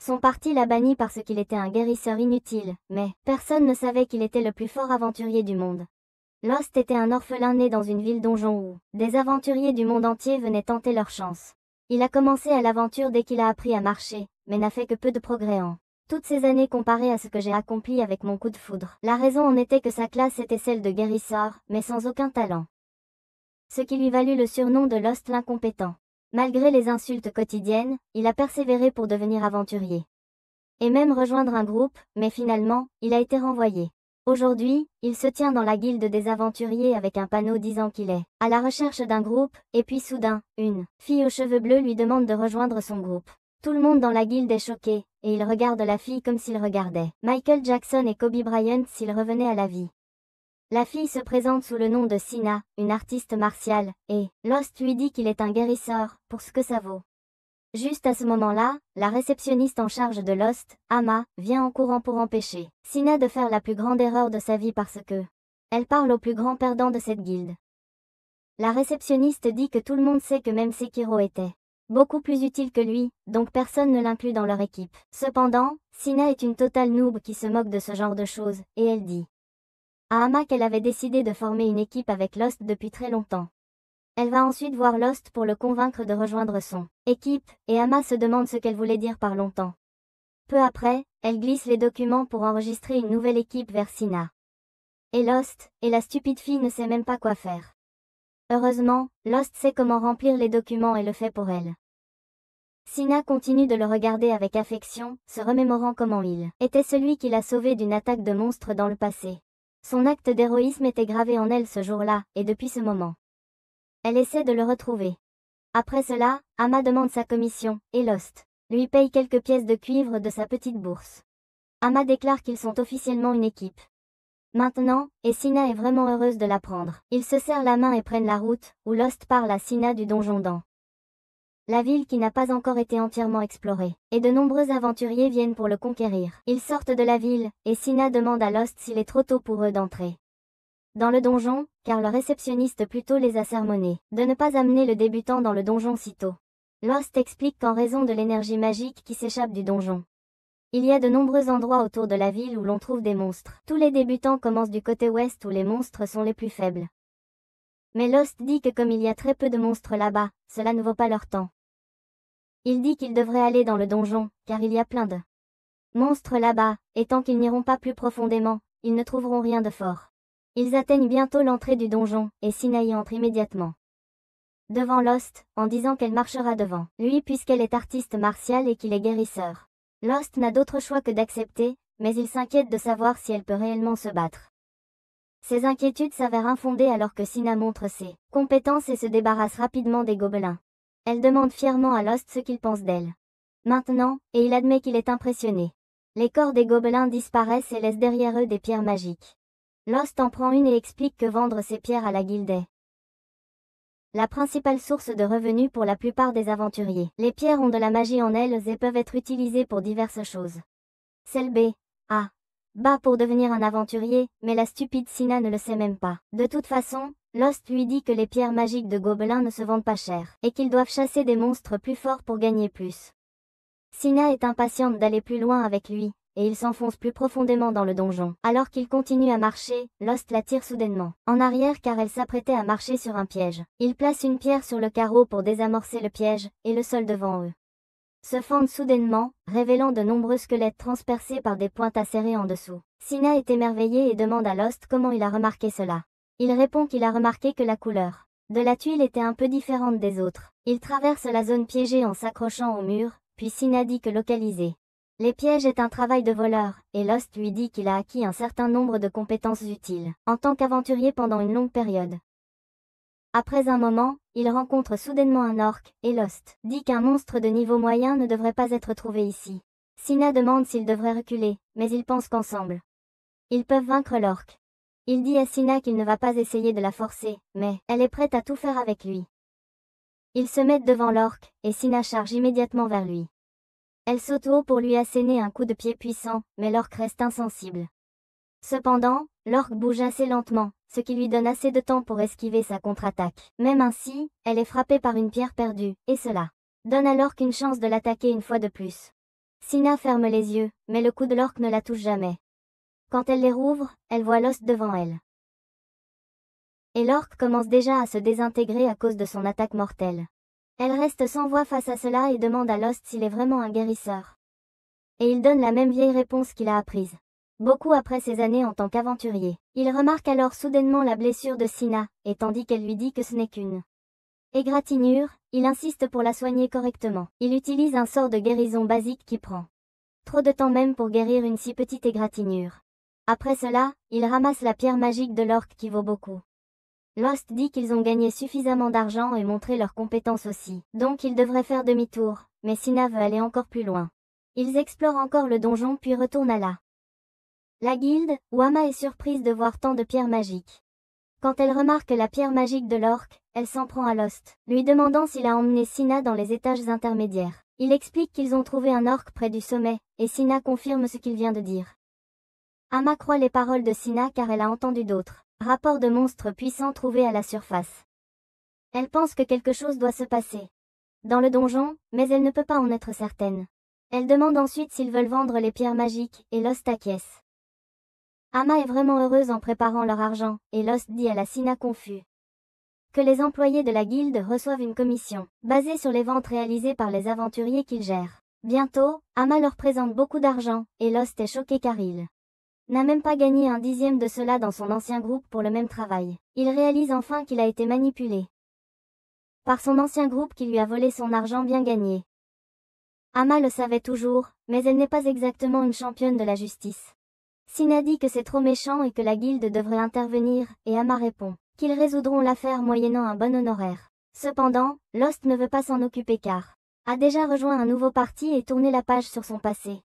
Son parti l'a banni parce qu'il était un guérisseur inutile, mais personne ne savait qu'il était le plus fort aventurier du monde. Lost était un orphelin né dans une ville donjon où des aventuriers du monde entier venaient tenter leur chance. Il a commencé à l'aventure dès qu'il a appris à marcher, mais n'a fait que peu de progrès en toutes ces années comparées à ce que j'ai accompli avec mon coup de foudre. La raison en était que sa classe était celle de guérisseur, mais sans aucun talent. Ce qui lui valut le surnom de Lost l'incompétent. Malgré les insultes quotidiennes, il a persévéré pour devenir aventurier. Et même rejoindre un groupe, mais finalement, il a été renvoyé. Aujourd'hui, il se tient dans la guilde des aventuriers avec un panneau disant qu'il est à la recherche d'un groupe, et puis soudain, une fille aux cheveux bleus lui demande de rejoindre son groupe. Tout le monde dans la guilde est choqué, et il regarde la fille comme s'il regardait Michael Jackson et Kobe Bryant s'ils revenaient à la vie. La fille se présente sous le nom de Sina, une artiste martiale, et Lost lui dit qu'il est un guérisseur, pour ce que ça vaut. Juste à ce moment-là, la réceptionniste en charge de Lost, Ama, vient en courant pour empêcher Sina de faire la plus grande erreur de sa vie parce que elle parle au plus grand perdant de cette guilde. La réceptionniste dit que tout le monde sait que même Sekiro était beaucoup plus utile que lui, donc personne ne l'inclut dans leur équipe. Cependant, Sina est une totale noob qui se moque de ce genre de choses, et elle dit à Ama qu'elle avait décidé de former une équipe avec Lost depuis très longtemps. Elle va ensuite voir Lost pour le convaincre de rejoindre son équipe, et Ama se demande ce qu'elle voulait dire par longtemps. Peu après, elle glisse les documents pour enregistrer une nouvelle équipe vers Sina. Et Lost, et la stupide fille ne sait même pas quoi faire. Heureusement, Lost sait comment remplir les documents et le fait pour elle. Sina continue de le regarder avec affection, se remémorant comment il était celui qui l'a sauvé d'une attaque de monstres dans le passé. Son acte d'héroïsme était gravé en elle ce jour-là, et depuis ce moment, elle essaie de le retrouver. Après cela, Ama demande sa commission, et Lost lui paye quelques pièces de cuivre de sa petite bourse. Ama déclare qu'ils sont officiellement une équipe. Maintenant, et Sina est vraiment heureuse de l'apprendre. Ils se serrent la main et prennent la route, où Lost parle à Sina du donjon dans la ville qui n'a pas encore été entièrement explorée, et de nombreux aventuriers viennent pour le conquérir. Ils sortent de la ville, et Sina demande à Lost s'il est trop tôt pour eux d'entrer dans le donjon, car le réceptionniste plutôt les a sermonnés de ne pas amener le débutant dans le donjon si tôt. Lost explique qu'en raison de l'énergie magique qui s'échappe du donjon, il y a de nombreux endroits autour de la ville où l'on trouve des monstres. Tous les débutants commencent du côté ouest où les monstres sont les plus faibles. Mais Lost dit que comme il y a très peu de monstres là-bas, cela ne vaut pas leur temps. Il dit qu'ils devraient aller dans le donjon, car il y a plein de monstres là-bas, et tant qu'ils n'iront pas plus profondément, ils ne trouveront rien de fort. Ils atteignent bientôt l'entrée du donjon, et Sina y entre immédiatement devant Lost, en disant qu'elle marchera devant lui puisqu'elle est artiste martiale et qu'il est guérisseur. Lost n'a d'autre choix que d'accepter, mais il s'inquiète de savoir si elle peut réellement se battre. Ses inquiétudes s'avèrent infondées alors que Sina montre ses compétences et se débarrasse rapidement des gobelins. Elle demande fièrement à Lost ce qu'il pense d'elle. Maintenant, et il admet qu'il est impressionné. Les corps des gobelins disparaissent et laissent derrière eux des pierres magiques. Lost en prend une et explique que vendre ces pierres à la guilde est la principale source de revenus pour la plupart des aventuriers. Les pierres ont de la magie en elles et peuvent être utilisées pour diverses choses. Celle bat pour devenir un aventurier, mais la stupide Sina ne le sait même pas. De toute façon, Lost lui dit que les pierres magiques de gobelins ne se vendent pas cher, et qu'ils doivent chasser des monstres plus forts pour gagner plus. Sina est impatiente d'aller plus loin avec lui, et il s'enfonce plus profondément dans le donjon. Alors qu'il continue à marcher, Lost la tire soudainement en arrière car elle s'apprêtait à marcher sur un piège. Il place une pierre sur le carreau pour désamorcer le piège, et le sol devant eux se fendent soudainement, révélant de nombreux squelettes transpercés par des pointes acérées en dessous. Sina est émerveillée et demande à Lost comment il a remarqué cela. Il répond qu'il a remarqué que la couleur de la tuile était un peu différente des autres. Il traverse la zone piégée en s'accrochant au mur, puis Sina dit que localiser les pièges est un travail de voleur, et Lost lui dit qu'il a acquis un certain nombre de compétences utiles en tant qu'aventurier pendant une longue période. Après un moment, il rencontre soudainement un orc, et Lost dit qu'un monstre de niveau moyen ne devrait pas être trouvé ici. Sina demande s'ils devraient reculer, mais ils pensent qu'ensemble ils peuvent vaincre l'orc. Il dit à Sina qu'il ne va pas essayer de la forcer, mais elle est prête à tout faire avec lui. Ils se mettent devant l'orc, et Sina charge immédiatement vers lui. Elle saute haut pour lui asséner un coup de pied puissant, mais l'orc reste insensible. Cependant, l'orc bouge assez lentement, ce qui lui donne assez de temps pour esquiver sa contre-attaque. Même ainsi, elle est frappée par une pierre perdue, et cela donne à l'orc une chance de l'attaquer une fois de plus. Sina ferme les yeux, mais le coup de l'orque ne la touche jamais. Quand elle les rouvre, elle voit Lost devant elle. Et l'orque commence déjà à se désintégrer à cause de son attaque mortelle. Elle reste sans voix face à cela et demande à Lost s'il est vraiment un guérisseur. Et il donne la même vieille réponse qu'il a apprise. Beaucoup après ses années en tant qu'aventurier. Il remarque alors soudainement la blessure de Sina, et tandis qu'elle lui dit que ce n'est qu'une égratignure, il insiste pour la soigner correctement. Il utilise un sort de guérison basique qui prend trop de temps même pour guérir une si petite égratignure. Après cela, il ramasse la pierre magique de l'orque qui vaut beaucoup. Lost dit qu'ils ont gagné suffisamment d'argent et montré leurs compétences aussi. Donc ils devraient faire demi-tour, mais Sina veut aller encore plus loin. Ils explorent encore le donjon puis retournent à la guilde, où Ama est surprise de voir tant de pierres magiques. Quand elle remarque la pierre magique de l'orque, elle s'en prend à Lost, lui demandant s'il a emmené Sina dans les étages intermédiaires. Il explique qu'ils ont trouvé un orque près du sommet, et Sina confirme ce qu'il vient de dire. Ama croit les paroles de Sina car elle a entendu d'autres rapports de monstres puissants trouvés à la surface. Elle pense que quelque chose doit se passer dans le donjon, mais elle ne peut pas en être certaine. Elle demande ensuite s'ils veulent vendre les pierres magiques, et Lost acquiesce. Ama est vraiment heureuse en préparant leur argent, et Lost dit à la Sina confus que les employés de la guilde reçoivent une commission, basée sur les ventes réalisées par les aventuriers qu'ils gèrent. Bientôt, Ama leur présente beaucoup d'argent, et Lost est choqué car il n'a même pas gagné un dixième de cela dans son ancien groupe pour le même travail. Il réalise enfin qu'il a été manipulé par son ancien groupe qui lui a volé son argent bien gagné. Ama le savait toujours, mais elle n'est pas exactement une championne de la justice. Sina dit que c'est trop méchant et que la guilde devrait intervenir, et Ama répond qu'ils résoudront l'affaire moyennant un bon honoraire. Cependant, Lost ne veut pas s'en occuper car a déjà rejoint un nouveau parti et tourné la page sur son passé.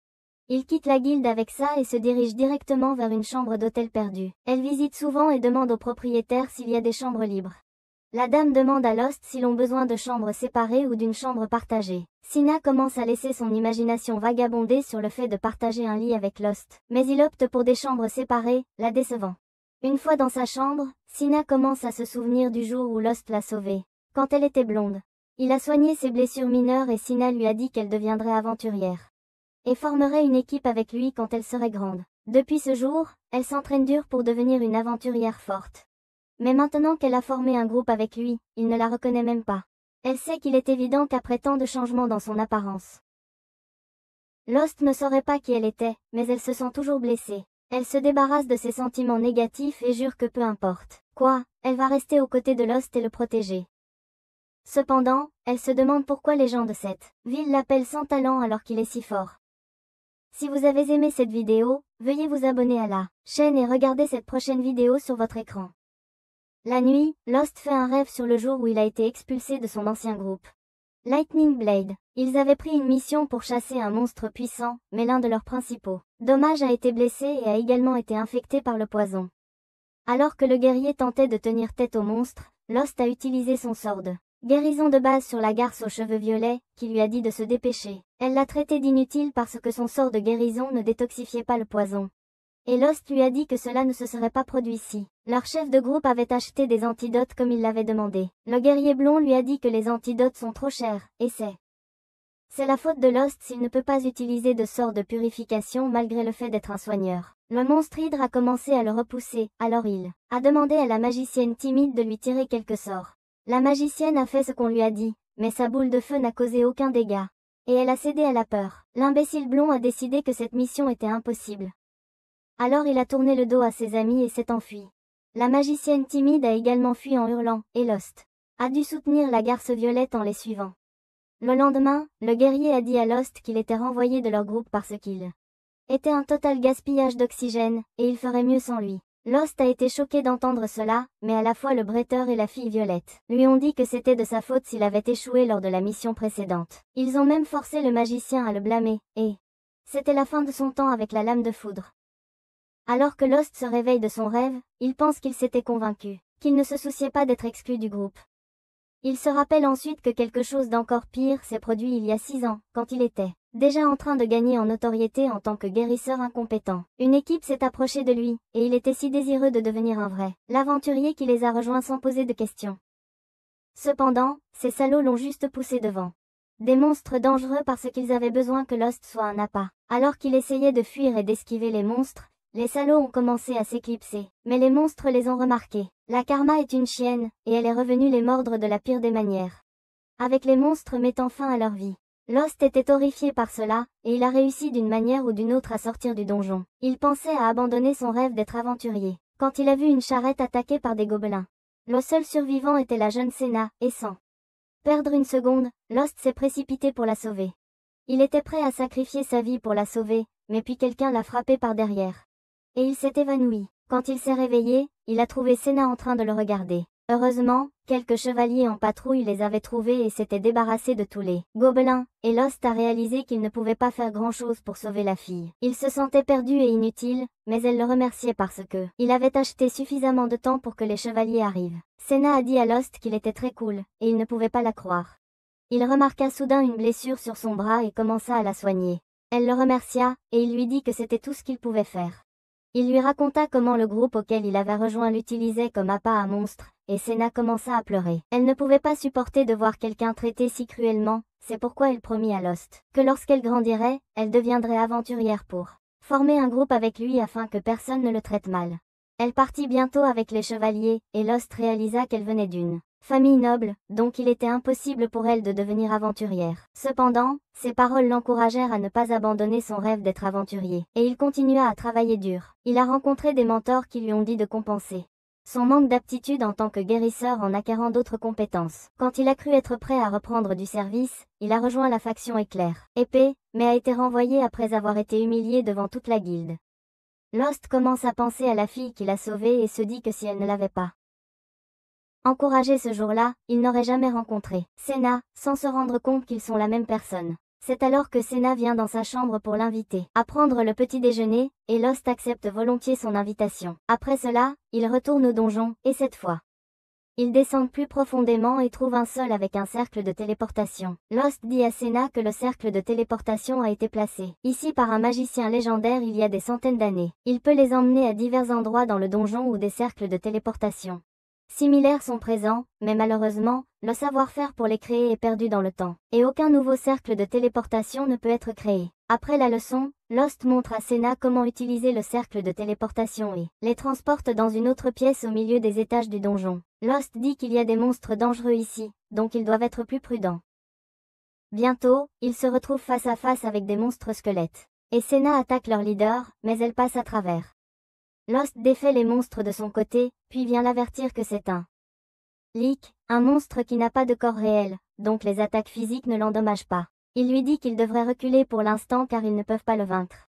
Il quitte la guilde avec ça et se dirige directement vers une chambre d'hôtel perdue. Elle visite souvent et demande au propriétaire s'il y a des chambres libres. La dame demande à Lost s'ils ont besoin de chambres séparées ou d'une chambre partagée. Sina commence à laisser son imagination vagabonder sur le fait de partager un lit avec Lost, mais il opte pour des chambres séparées, la décevant. Une fois dans sa chambre, Sina commence à se souvenir du jour où Lost l'a sauvée, quand elle était blonde. Il a soigné ses blessures mineures et Sina lui a dit qu'elle deviendrait aventurière et formerait une équipe avec lui quand elle serait grande. Depuis ce jour, elle s'entraîne dur pour devenir une aventurière forte. Mais maintenant qu'elle a formé un groupe avec lui, il ne la reconnaît même pas. Elle sait qu'il est évident qu'après tant de changements dans son apparence, Lost ne saurait pas qui elle était, mais elle se sent toujours blessée. Elle se débarrasse de ses sentiments négatifs et jure que peu importe quoi, elle va rester aux côtés de Lost et le protéger. Cependant, elle se demande pourquoi les gens de cette ville l'appellent sans talent alors qu'il est si fort. Si vous avez aimé cette vidéo, veuillez vous abonner à la chaîne et regarder cette prochaine vidéo sur votre écran. La nuit, Lost fait un rêve sur le jour où il a été expulsé de son ancien groupe. Lightning Blade. Ils avaient pris une mission pour chasser un monstre puissant, mais l'un de leurs principaux Dommage a été blessé et a également été infecté par le poison. Alors que le guerrier tentait de tenir tête au monstre, Lost a utilisé son sort de guérison de base sur la garce aux cheveux violets, qui lui a dit de se dépêcher. Elle l'a traité d'inutile parce que son sort de guérison ne détoxifiait pas le poison. Et Lost lui a dit que cela ne se serait pas produit si leur chef de groupe avait acheté des antidotes comme il l'avait demandé. Le guerrier blond lui a dit que les antidotes sont trop chers, et c'est la faute de Lost s'il ne peut pas utiliser de sort de purification malgré le fait d'être un soigneur. Le monstre hydre a commencé à le repousser, alors il a demandé à la magicienne timide de lui tirer quelques sorts. La magicienne a fait ce qu'on lui a dit, mais sa boule de feu n'a causé aucun dégât. Et elle a cédé à la peur. L'imbécile blond a décidé que cette mission était impossible. Alors il a tourné le dos à ses amis et s'est enfui. La magicienne timide a également fui en hurlant, et Lost a dû soutenir la garce violette en les suivant. Le lendemain, le guerrier a dit à Lost qu'il était renvoyé de leur groupe parce qu'il était un total gaspillage d'oxygène, et il ferait mieux sans lui. Lost a été choqué d'entendre cela, mais à la fois le bretteur et la fille Violette lui ont dit que c'était de sa faute s'il avait échoué lors de la mission précédente. Ils ont même forcé le magicien à le blâmer, et c'était la fin de son temps avec la lame de foudre. Alors que Lost se réveille de son rêve, il pense qu'il s'était convaincu qu'il ne se souciait pas d'être exclu du groupe. Il se rappelle ensuite que quelque chose d'encore pire s'est produit il y a 6 ans, quand il était déjà en train de gagner en notoriété en tant que guérisseur incompétent. Une équipe s'est approchée de lui, et il était si désireux de devenir un vrai l'aventurier qui les a rejoints sans poser de questions. Cependant, ces salauds l'ont juste poussé devant Des monstres dangereux parce qu'ils avaient besoin que Lost soit un appât. Alors qu'il essayait de fuir et d'esquiver les monstres, les salauds ont commencé à s'éclipser. Mais les monstres les ont remarqués. La Karma est une chienne, et elle est revenue les mordre de la pire des manières. Avec les monstres mettant fin à leur vie. Lost était horrifié par cela, et il a réussi d'une manière ou d'une autre à sortir du donjon. Il pensait à abandonner son rêve d'être aventurier, quand il a vu une charrette attaquée par des gobelins. Le seul survivant était la jeune Senna, et sans perdre une seconde, Lost s'est précipité pour la sauver. Il était prêt à sacrifier sa vie pour la sauver, mais puis quelqu'un l'a frappé par derrière. Et il s'est évanoui. Quand il s'est réveillé, il a trouvé Senna en train de le regarder. Heureusement, quelques chevaliers en patrouille les avaient trouvés et s'étaient débarrassés de tous les gobelins, et Lost a réalisé qu'il ne pouvait pas faire grand-chose pour sauver la fille. Il se sentait perdu et inutile, mais elle le remerciait parce que il avait acheté suffisamment de temps pour que les chevaliers arrivent. Senna a dit à Lost qu'il était très cool, et il ne pouvait pas la croire. Il remarqua soudain une blessure sur son bras et commença à la soigner. Elle le remercia, et il lui dit que c'était tout ce qu'il pouvait faire. Il lui raconta comment le groupe auquel il avait rejoint l'utilisait comme appât à monstre, et Senna commença à pleurer. Elle ne pouvait pas supporter de voir quelqu'un traité si cruellement, c'est pourquoi elle promit à Lost que lorsqu'elle grandirait, elle deviendrait aventurière pour former un groupe avec lui afin que personne ne le traite mal. Elle partit bientôt avec les chevaliers, et Lost réalisa qu'elle venait d'une famille noble, donc il était impossible pour elle de devenir aventurière. Cependant, ses paroles l'encouragèrent à ne pas abandonner son rêve d'être aventurier, et il continua à travailler dur. Il a rencontré des mentors qui lui ont dit de compenser son manque d'aptitude en tant que guérisseur en acquérant d'autres compétences. Quand il a cru être prêt à reprendre du service, il a rejoint la faction Éclair, épée, mais a été renvoyé après avoir été humilié devant toute la guilde. Lost commence à penser à la fille qu'il a sauvée et se dit que si elle ne l'avait pas encouragé ce jour-là, il n'aurait jamais rencontré Senna, sans se rendre compte qu'ils sont la même personne. C'est alors que Senna vient dans sa chambre pour l'inviter à prendre le petit déjeuner, et Lost accepte volontiers son invitation. Après cela, il retourne au donjon, et cette fois, ils descendent plus profondément et trouvent un sol avec un cercle de téléportation. Lost dit à Senna que le cercle de téléportation a été placé ici par un magicien légendaire il y a des centaines d'années. Il peut les emmener à divers endroits dans le donjon où des cercles de téléportation similaires sont présents, mais malheureusement, le savoir-faire pour les créer est perdu dans le temps, et aucun nouveau cercle de téléportation ne peut être créé. Après la leçon, Lost montre à Senna comment utiliser le cercle de téléportation et les transporte dans une autre pièce au milieu des étages du donjon. Lost dit qu'il y a des monstres dangereux ici, donc ils doivent être plus prudents. Bientôt, ils se retrouvent face à face avec des monstres squelettes, et Senna attaque leur leader, mais elle passe à travers. Lost défait les monstres de son côté, puis vient l'avertir que c'est un Leak, un monstre qui n'a pas de corps réel, donc les attaques physiques ne l'endommagent pas. Il lui dit qu'il devrait reculer pour l'instant car ils ne peuvent pas le vaincre.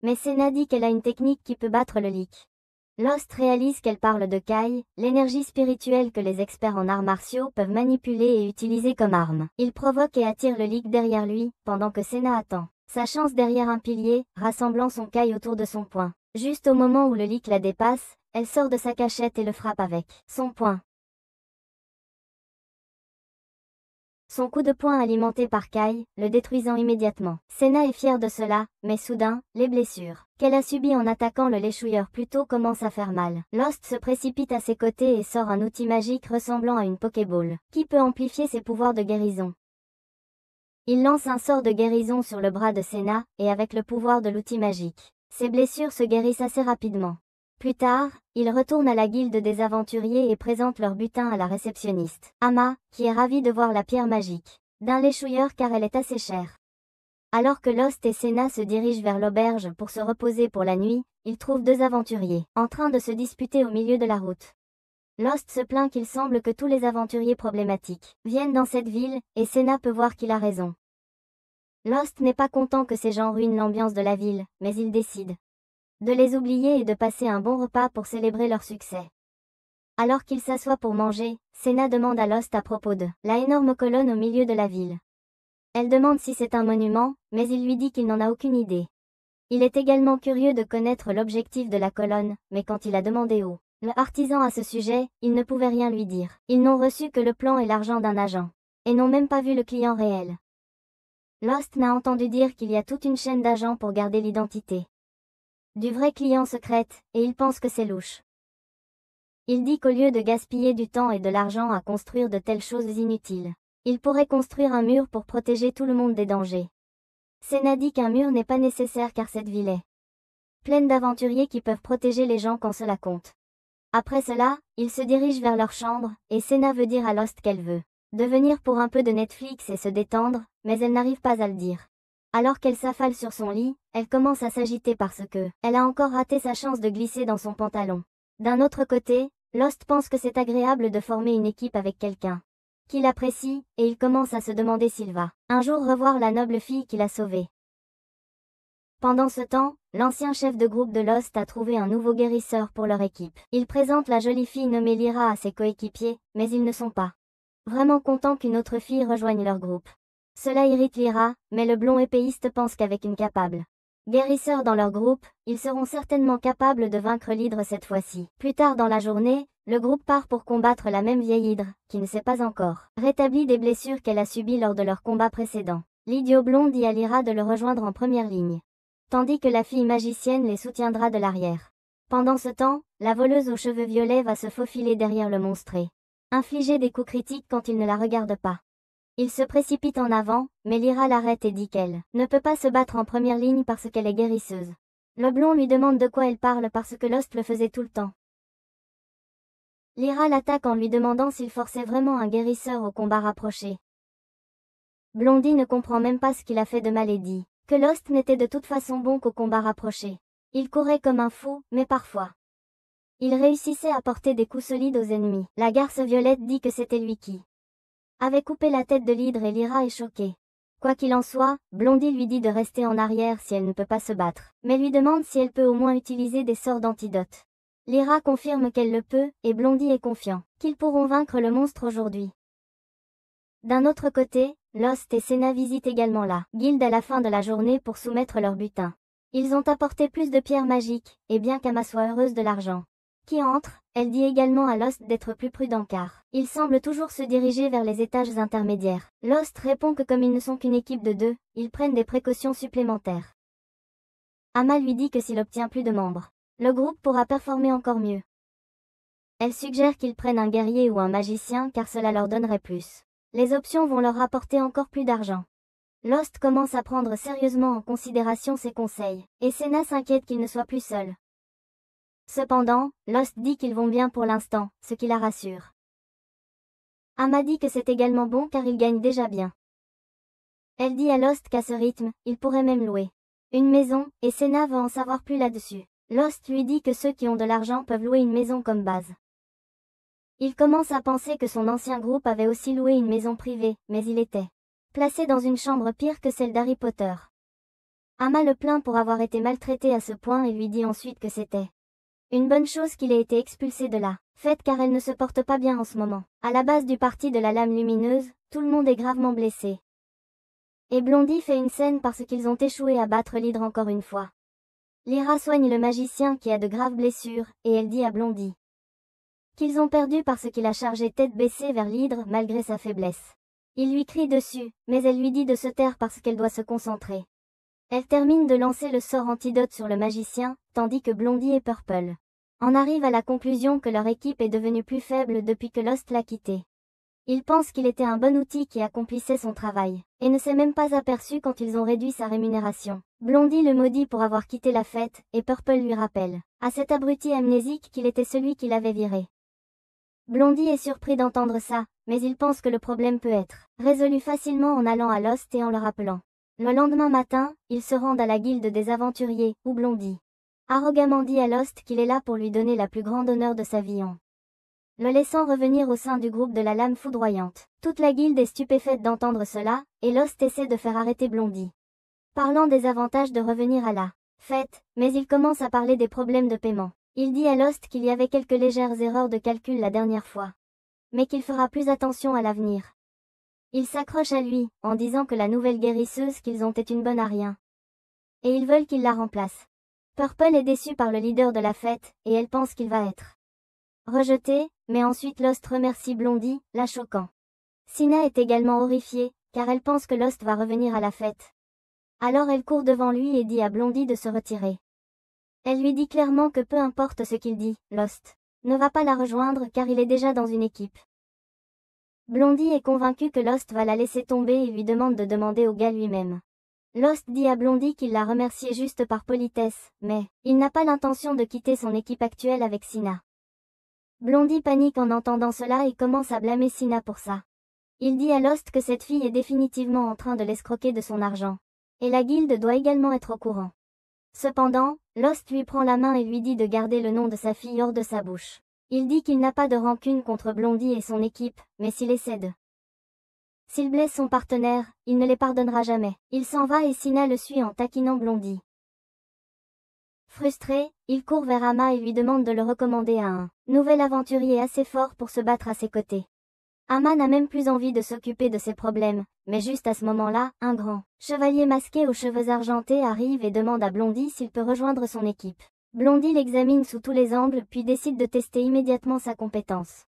Mais Senna dit qu'elle a une technique qui peut battre le Leak. Lost réalise qu'elle parle de Kai, l'énergie spirituelle que les experts en arts martiaux peuvent manipuler et utiliser comme arme. Il provoque et attire le Leak derrière lui, pendant que Senna attend sa chance derrière un pilier, rassemblant son Kai autour de son poing. Juste au moment où le Leak la dépasse, elle sort de sa cachette et le frappe avec son poing. Son coup de poing alimenté par Kai, le détruisant immédiatement. Senna est fière de cela, mais soudain, les blessures qu'elle a subies en attaquant le léchouilleur plus tôt commencent à faire mal. Lost se précipite à ses côtés et sort un outil magique ressemblant à une Pokéball, qui peut amplifier ses pouvoirs de guérison. Il lance un sort de guérison sur le bras de Senna, et avec le pouvoir de l'outil magique, ses blessures se guérissent assez rapidement. Plus tard, ils retournent à la guilde des aventuriers et présentent leur butin à la réceptionniste, Ama, qui est ravie de voir la pierre magique d'un léchouilleur car elle est assez chère. Alors que Lost et Senna se dirigent vers l'auberge pour se reposer pour la nuit, ils trouvent deux aventuriers en train de se disputer au milieu de la route. Lost se plaint qu'il semble que tous les aventuriers problématiques viennent dans cette ville, et Senna peut voir qu'il a raison. Lost n'est pas content que ces gens ruinent l'ambiance de la ville, mais il décide de les oublier et de passer un bon repas pour célébrer leur succès. Alors qu'il s'assoit pour manger, Senna demande à Lost à propos de la énorme colonne au milieu de la ville. Elle demande si c'est un monument, mais il lui dit qu'il n'en a aucune idée. Il est également curieux de connaître l'objectif de la colonne, mais quand il a demandé au artisan à ce sujet, il ne pouvait rien lui dire. Ils n'ont reçu que le plan et l'argent d'un agent, et n'ont même pas vu le client réel. Lost n'a entendu dire qu'il y a toute une chaîne d'agents pour garder l'identité du vrai client secrète, et il pense que c'est louche. Il dit qu'au lieu de gaspiller du temps et de l'argent à construire de telles choses inutiles, Il pourrait construire un mur pour protéger tout le monde des dangers. Sena dit qu'un mur n'est pas nécessaire car cette ville est pleine d'aventuriers qui peuvent protéger les gens quand cela compte. Après cela, ils se dirigent vers leur chambre, et Sena veut dire à Lost qu'elle veut devenir pour un peu de Netflix et se détendre, mais elle n'arrive pas à le dire. Alors qu'elle s'affale sur son lit, elle commence à s'agiter parce que elle a encore raté sa chance de glisser dans son pantalon. D'un autre côté, Lost pense que c'est agréable de former une équipe avec quelqu'un qu'il apprécie, et il commence à se demander s'il va un jour revoir la noble fille qu'il a sauvée. Pendant ce temps, l'ancien chef de groupe de Lost a trouvé un nouveau guérisseur pour leur équipe. Il présente la jolie fille nommée Lyra à ses coéquipiers, mais ils ne sont pas vraiment contents qu'une autre fille rejoigne leur groupe. Cela irrite Lyra, mais le blond épéiste pense qu'avec une capable guérisseur dans leur groupe, ils seront certainement capables de vaincre l'hydre cette fois-ci. Plus tard dans la journée, le groupe part pour combattre la même vieille hydre, qui ne s'est pas encore rétablie des blessures qu'elle a subies lors de leur combat précédent. L'idiot blond dit à Lyra de le rejoindre en première ligne, tandis que la fille magicienne les soutiendra de l'arrière. Pendant ce temps, la voleuse aux cheveux violets va se faufiler derrière le monstre et infliger des coups critiques quand il ne la regarde pas. Il se précipite en avant, mais Lyra l'arrête et dit qu'elle ne peut pas se battre en première ligne parce qu'elle est guérisseuse. Le blond lui demande de quoi elle parle parce que Lost le faisait tout le temps. Lyra l'attaque en lui demandant s'il forçait vraiment un guérisseur au combat rapproché. Blondie ne comprend même pas ce qu'il a fait de mal et dit que Lost n'était de toute façon bon qu'au combat rapproché. Il courait comme un fou, mais parfois il réussissait à porter des coups solides aux ennemis. La garce violette dit que c'était lui qui avait coupé la tête de l'hydre et Lyra est choquée. Quoi qu'il en soit, Blondie lui dit de rester en arrière si elle ne peut pas se battre, mais lui demande si elle peut au moins utiliser des sorts d'antidote. Lyra confirme qu'elle le peut, et Blondie est confiant qu'ils pourront vaincre le monstre aujourd'hui. D'un autre côté, Lost et Sena visitent également la guilde à la fin de la journée pour soumettre leur butin. Ils ont apporté plus de pierres magiques, et bien qu'Ama soit heureuse de l'argent qui entre, elle dit également à Lost d'être plus prudent car ils semblent toujours se diriger vers les étages intermédiaires. Lost répond que comme ils ne sont qu'une équipe de 2, ils prennent des précautions supplémentaires. Ama lui dit que s'il obtient plus de membres, le groupe pourra performer encore mieux. Elle suggère qu'ils prennent un guerrier ou un magicien car cela leur donnerait plus. Les options vont leur rapporter encore plus d'argent. Lost commence à prendre sérieusement en considération ses conseils, et Sena s'inquiète qu'il ne soit plus seul. Cependant, Lost dit qu'ils vont bien pour l'instant, ce qui la rassure. Ama dit que c'est également bon car ils gagnent déjà bien. Elle dit à Lost qu'à ce rythme, il pourrait même louer une maison, et Sena veut en savoir plus là-dessus. Lost lui dit que ceux qui ont de l'argent peuvent louer une maison comme base. Il commence à penser que son ancien groupe avait aussi loué une maison privée, mais il était placé dans une chambre pire que celle d'Harry Potter. Ama le plaint pour avoir été maltraité à ce point et lui dit ensuite que c'était une bonne chose qu'il ait été expulsé de la fête car elle ne se porte pas bien en ce moment. À la base du parti de la lame lumineuse, tout le monde est gravement blessé. Et Blondie fait une scène parce qu'ils ont échoué à battre l'hydre encore une fois. Lyra soigne le magicien qui a de graves blessures, et elle dit à Blondie qu'ils ont perdu parce qu'il a chargé tête baissée vers l'hydre malgré sa faiblesse. Il lui crie dessus, mais elle lui dit de se taire parce qu'elle doit se concentrer. Elle termine de lancer le sort antidote sur le magicien, tandis que Blondie et Purple en arrivent à la conclusion que leur équipe est devenue plus faible depuis que Lost l'a quitté. Ils pensent qu'il était un bon outil qui accomplissait son travail, et ne s'est même pas aperçu quand ils ont réduit sa rémunération. Blondie le maudit pour avoir quitté la fête, et Purple lui rappelle à cet abruti amnésique qu'il était celui qui l'avait viré. Blondie est surpris d'entendre ça, mais il pense que le problème peut être résolu facilement en allant à Lost et en le rappelant. Le lendemain matin, ils se rendent à la guilde des aventuriers, où Blondie arrogamment dit à Lost qu'il est là pour lui donner la plus grande honneur de sa vie en le laissant revenir au sein du groupe de la lame foudroyante. Toute la guilde est stupéfaite d'entendre cela, et Lost essaie de faire arrêter Blondie, parlant des avantages de revenir à la fête, mais il commence à parler des problèmes de paiement. Il dit à Lost qu'il y avait quelques légères erreurs de calcul la dernière fois, mais qu'il fera plus attention à l'avenir. Ils s'accrochent à lui, en disant que la nouvelle guérisseuse qu'ils ont est une bonne à rien. Et ils veulent qu'il la remplace. Purple est déçue par le leader de la fête, et elle pense qu'il va être rejeté, mais ensuite Lost remercie Blondie, la choquant. Sina est également horrifiée, car elle pense que Lost va revenir à la fête. Alors elle court devant lui et dit à Blondie de se retirer. Elle lui dit clairement que peu importe ce qu'il dit, Lost ne va pas la rejoindre car il est déjà dans une équipe. Blondie est convaincue que Lost va la laisser tomber et lui demande de demander au gars lui-même. Lost dit à Blondie qu'il l'a remercié juste par politesse, mais il n'a pas l'intention de quitter son équipe actuelle avec Sina. Blondie panique en entendant cela et commence à blâmer Sina pour ça. Il dit à Lost que cette fille est définitivement en train de l'escroquer de son argent. Et la guilde doit également être au courant. Cependant, Lost lui prend la main et lui dit de garder le nom de sa fille hors de sa bouche. Il dit qu'il n'a pas de rancune contre Blondie et son équipe, mais s'il essaie de... S'il blesse son partenaire, il ne les pardonnera jamais. Il s'en va et Sina le suit en taquinant Blondie. Frustré, il court vers Ama et lui demande de le recommander à un nouvel aventurier assez fort pour se battre à ses côtés. Ama n'a même plus envie de s'occuper de ses problèmes, mais juste à ce moment-là, un grand chevalier masqué aux cheveux argentés arrive et demande à Blondie s'il peut rejoindre son équipe. Blondie l'examine sous tous les angles puis décide de tester immédiatement sa compétence.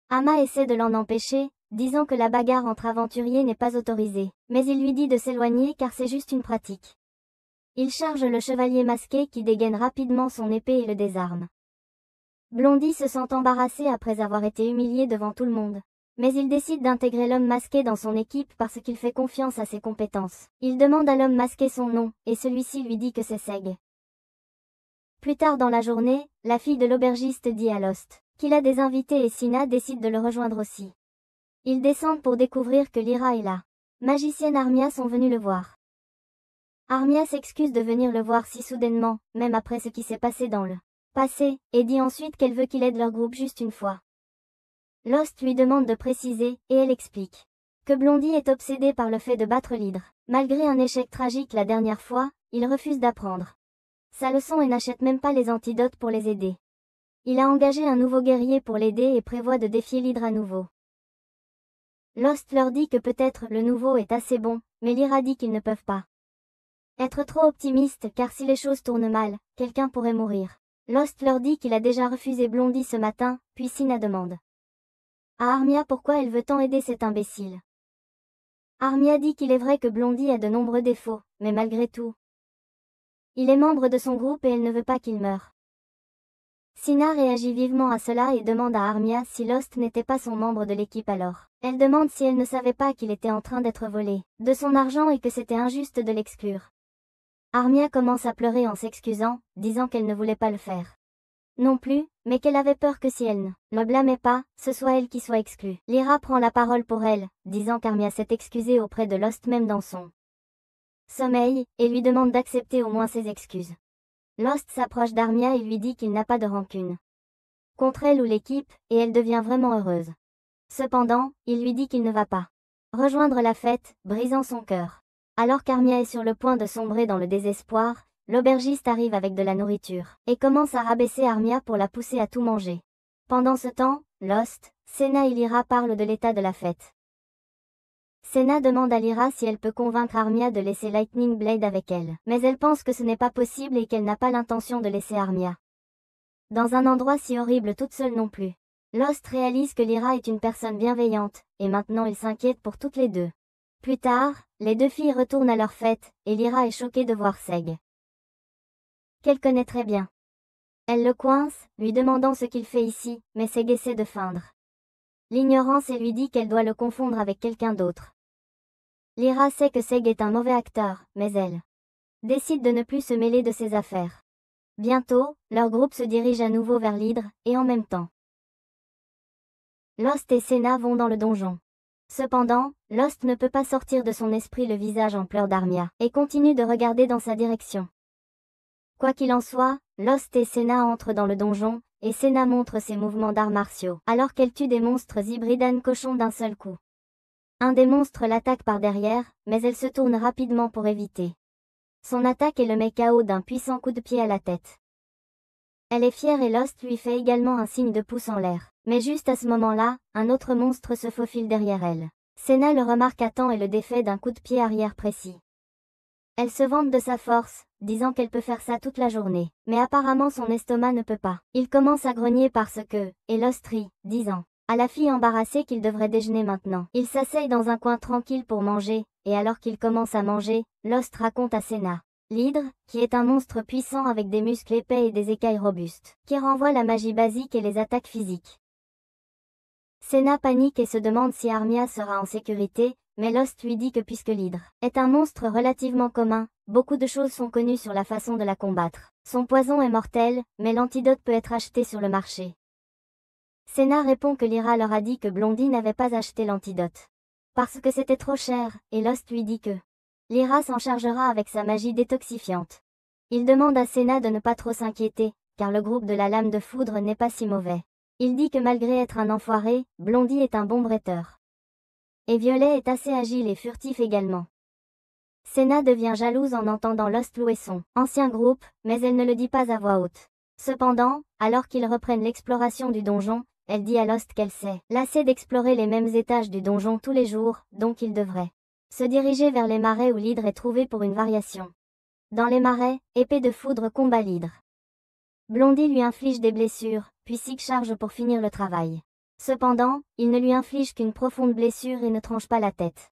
Ama essaie de l'en empêcher, disant que la bagarre entre aventuriers n'est pas autorisée, mais il lui dit de s'éloigner car c'est juste une pratique. Il charge le chevalier masqué qui dégaine rapidement son épée et le désarme. Blondie se sent embarrassée après avoir été humiliée devant tout le monde. Mais il décide d'intégrer l'homme masqué dans son équipe parce qu'il fait confiance à ses compétences. Il demande à l'homme masqué son nom, et celui-ci lui dit que c'est Seg. Plus tard dans la journée, la fille de l'aubergiste dit à Lost qu'il a des invités et Sina décide de le rejoindre aussi. Ils descendent pour découvrir que Lyra et la magicienne Armia sont venus le voir. Armia s'excuse de venir le voir si soudainement, même après ce qui s'est passé dans le passé, et dit ensuite qu'elle veut qu'il aide leur groupe juste une fois. Lost lui demande de préciser, et elle explique que Blondie est obsédée par le fait de battre l'hydre. Malgré un échec tragique la dernière fois, il refuse d'apprendre sa leçon et n'achète même pas les antidotes pour les aider. Il a engagé un nouveau guerrier pour l'aider et prévoit de défier l'hydre à nouveau. Lost leur dit que peut-être le nouveau est assez bon, mais Lyra dit qu'ils ne peuvent pas être trop optimistes car si les choses tournent mal, quelqu'un pourrait mourir. Lost leur dit qu'il a déjà refusé Blondie ce matin, puis Sina demande à Armia pourquoi elle veut tant aider cet imbécile. Armia dit qu'il est vrai que Blondie a de nombreux défauts, mais malgré tout, il est membre de son groupe et elle ne veut pas qu'il meure. Sina réagit vivement à cela et demande à Armia si Lost n'était pas son membre de l'équipe alors. Elle demande si elle ne savait pas qu'il était en train d'être volé de son argent et que c'était injuste de l'exclure. Armia commence à pleurer en s'excusant, disant qu'elle ne voulait pas le faire non plus, mais qu'elle avait peur que si elle ne blâmait pas, ce soit elle qui soit exclue. Lyra prend la parole pour elle, disant qu'Armia s'est excusée auprès de Lost même dans son sommeil, et lui demande d'accepter au moins ses excuses. Lost s'approche d'Armia et lui dit qu'il n'a pas de rancune contre elle ou l'équipe, et elle devient vraiment heureuse. Cependant, il lui dit qu'il ne va pas rejoindre la fête, brisant son cœur. Alors qu'Armia est sur le point de sombrer dans le désespoir, l'aubergiste arrive avec de la nourriture, et commence à rabaisser Armia pour la pousser à tout manger. Pendant ce temps, Lost, Sena et Lyra parlent de l'état de la fête. Sena demande à Lyra si elle peut convaincre Armia de laisser Lightning Blade avec elle, mais elle pense que ce n'est pas possible et qu'elle n'a pas l'intention de laisser Armia dans un endroit si horrible toute seule non plus. Lost réalise que Lyra est une personne bienveillante, et maintenant il s'inquiète pour toutes les deux. Plus tard, les deux filles retournent à leur fête, et Lyra est choquée de voir Seg, qu'elle connaît très bien. Elle le coince, lui demandant ce qu'il fait ici, mais Seg essaie de feindre l'ignorance et lui dit qu'elle doit le confondre avec quelqu'un d'autre. Lyra sait que Seg est un mauvais acteur, mais elle décide de ne plus se mêler de ses affaires. Bientôt, leur groupe se dirige à nouveau vers l'hydre, et en même temps, Lost et Sena vont dans le donjon. Cependant, Lost ne peut pas sortir de son esprit le visage en pleurs d'Armia, et continue de regarder dans sa direction. Quoi qu'il en soit, Lost et Sena entrent dans le donjon, et Sena montre ses mouvements d'arts martiaux, alors qu'elle tue des monstres hybrides cochons d'un seul coup. Un des monstres l'attaque par derrière, mais elle se tourne rapidement pour éviter son attaque et le met KO d'un puissant coup de pied à la tête. Elle est fière et Lost lui fait également un signe de pouce en l'air. Mais juste à ce moment-là, un autre monstre se faufile derrière elle. Sena le remarque à temps et le défait d'un coup de pied arrière précis. Elle se vante de sa force, disant qu'elle peut faire ça toute la journée. Mais apparemment son estomac ne peut pas. Il commence à grogner parce que, et Lost rit, disant à la fille embarrassée qu'il devrait déjeuner maintenant. Il s'asseye dans un coin tranquille pour manger, et alors qu'il commence à manger, Lost raconte à Sena l'hydre, qui est un monstre puissant avec des muscles épais et des écailles robustes, qui renvoie la magie basique et les attaques physiques. Senna panique et se demande si Armia sera en sécurité, mais Lost lui dit que puisque l'hydre est un monstre relativement commun, beaucoup de choses sont connues sur la façon de la combattre. Son poison est mortel, mais l'antidote peut être acheté sur le marché. Senna répond que Lyra leur a dit que Blondie n'avait pas acheté l'antidote parce que c'était trop cher, et Lost lui dit que Lyra s'en chargera avec sa magie détoxifiante. Il demande à Senna de ne pas trop s'inquiéter, car le groupe de la lame de foudre n'est pas si mauvais. Il dit que malgré être un enfoiré, Blondie est un bon bretteur. Et Violet est assez agile et furtif également. Senna devient jalouse en entendant Lost louer son ancien groupe, mais elle ne le dit pas à voix haute. Cependant, alors qu'ils reprennent l'exploration du donjon, elle dit à Lost qu'elle s'est lassée d'explorer les mêmes étages du donjon tous les jours, donc il devrait se diriger vers les marais où l'hydre est trouvé pour une variation. Dans les marais, Épée de Foudre combat l'hydre. Blondie lui inflige des blessures, puis Sig charge pour finir le travail. Cependant, il ne lui inflige qu'une profonde blessure et ne tranche pas la tête.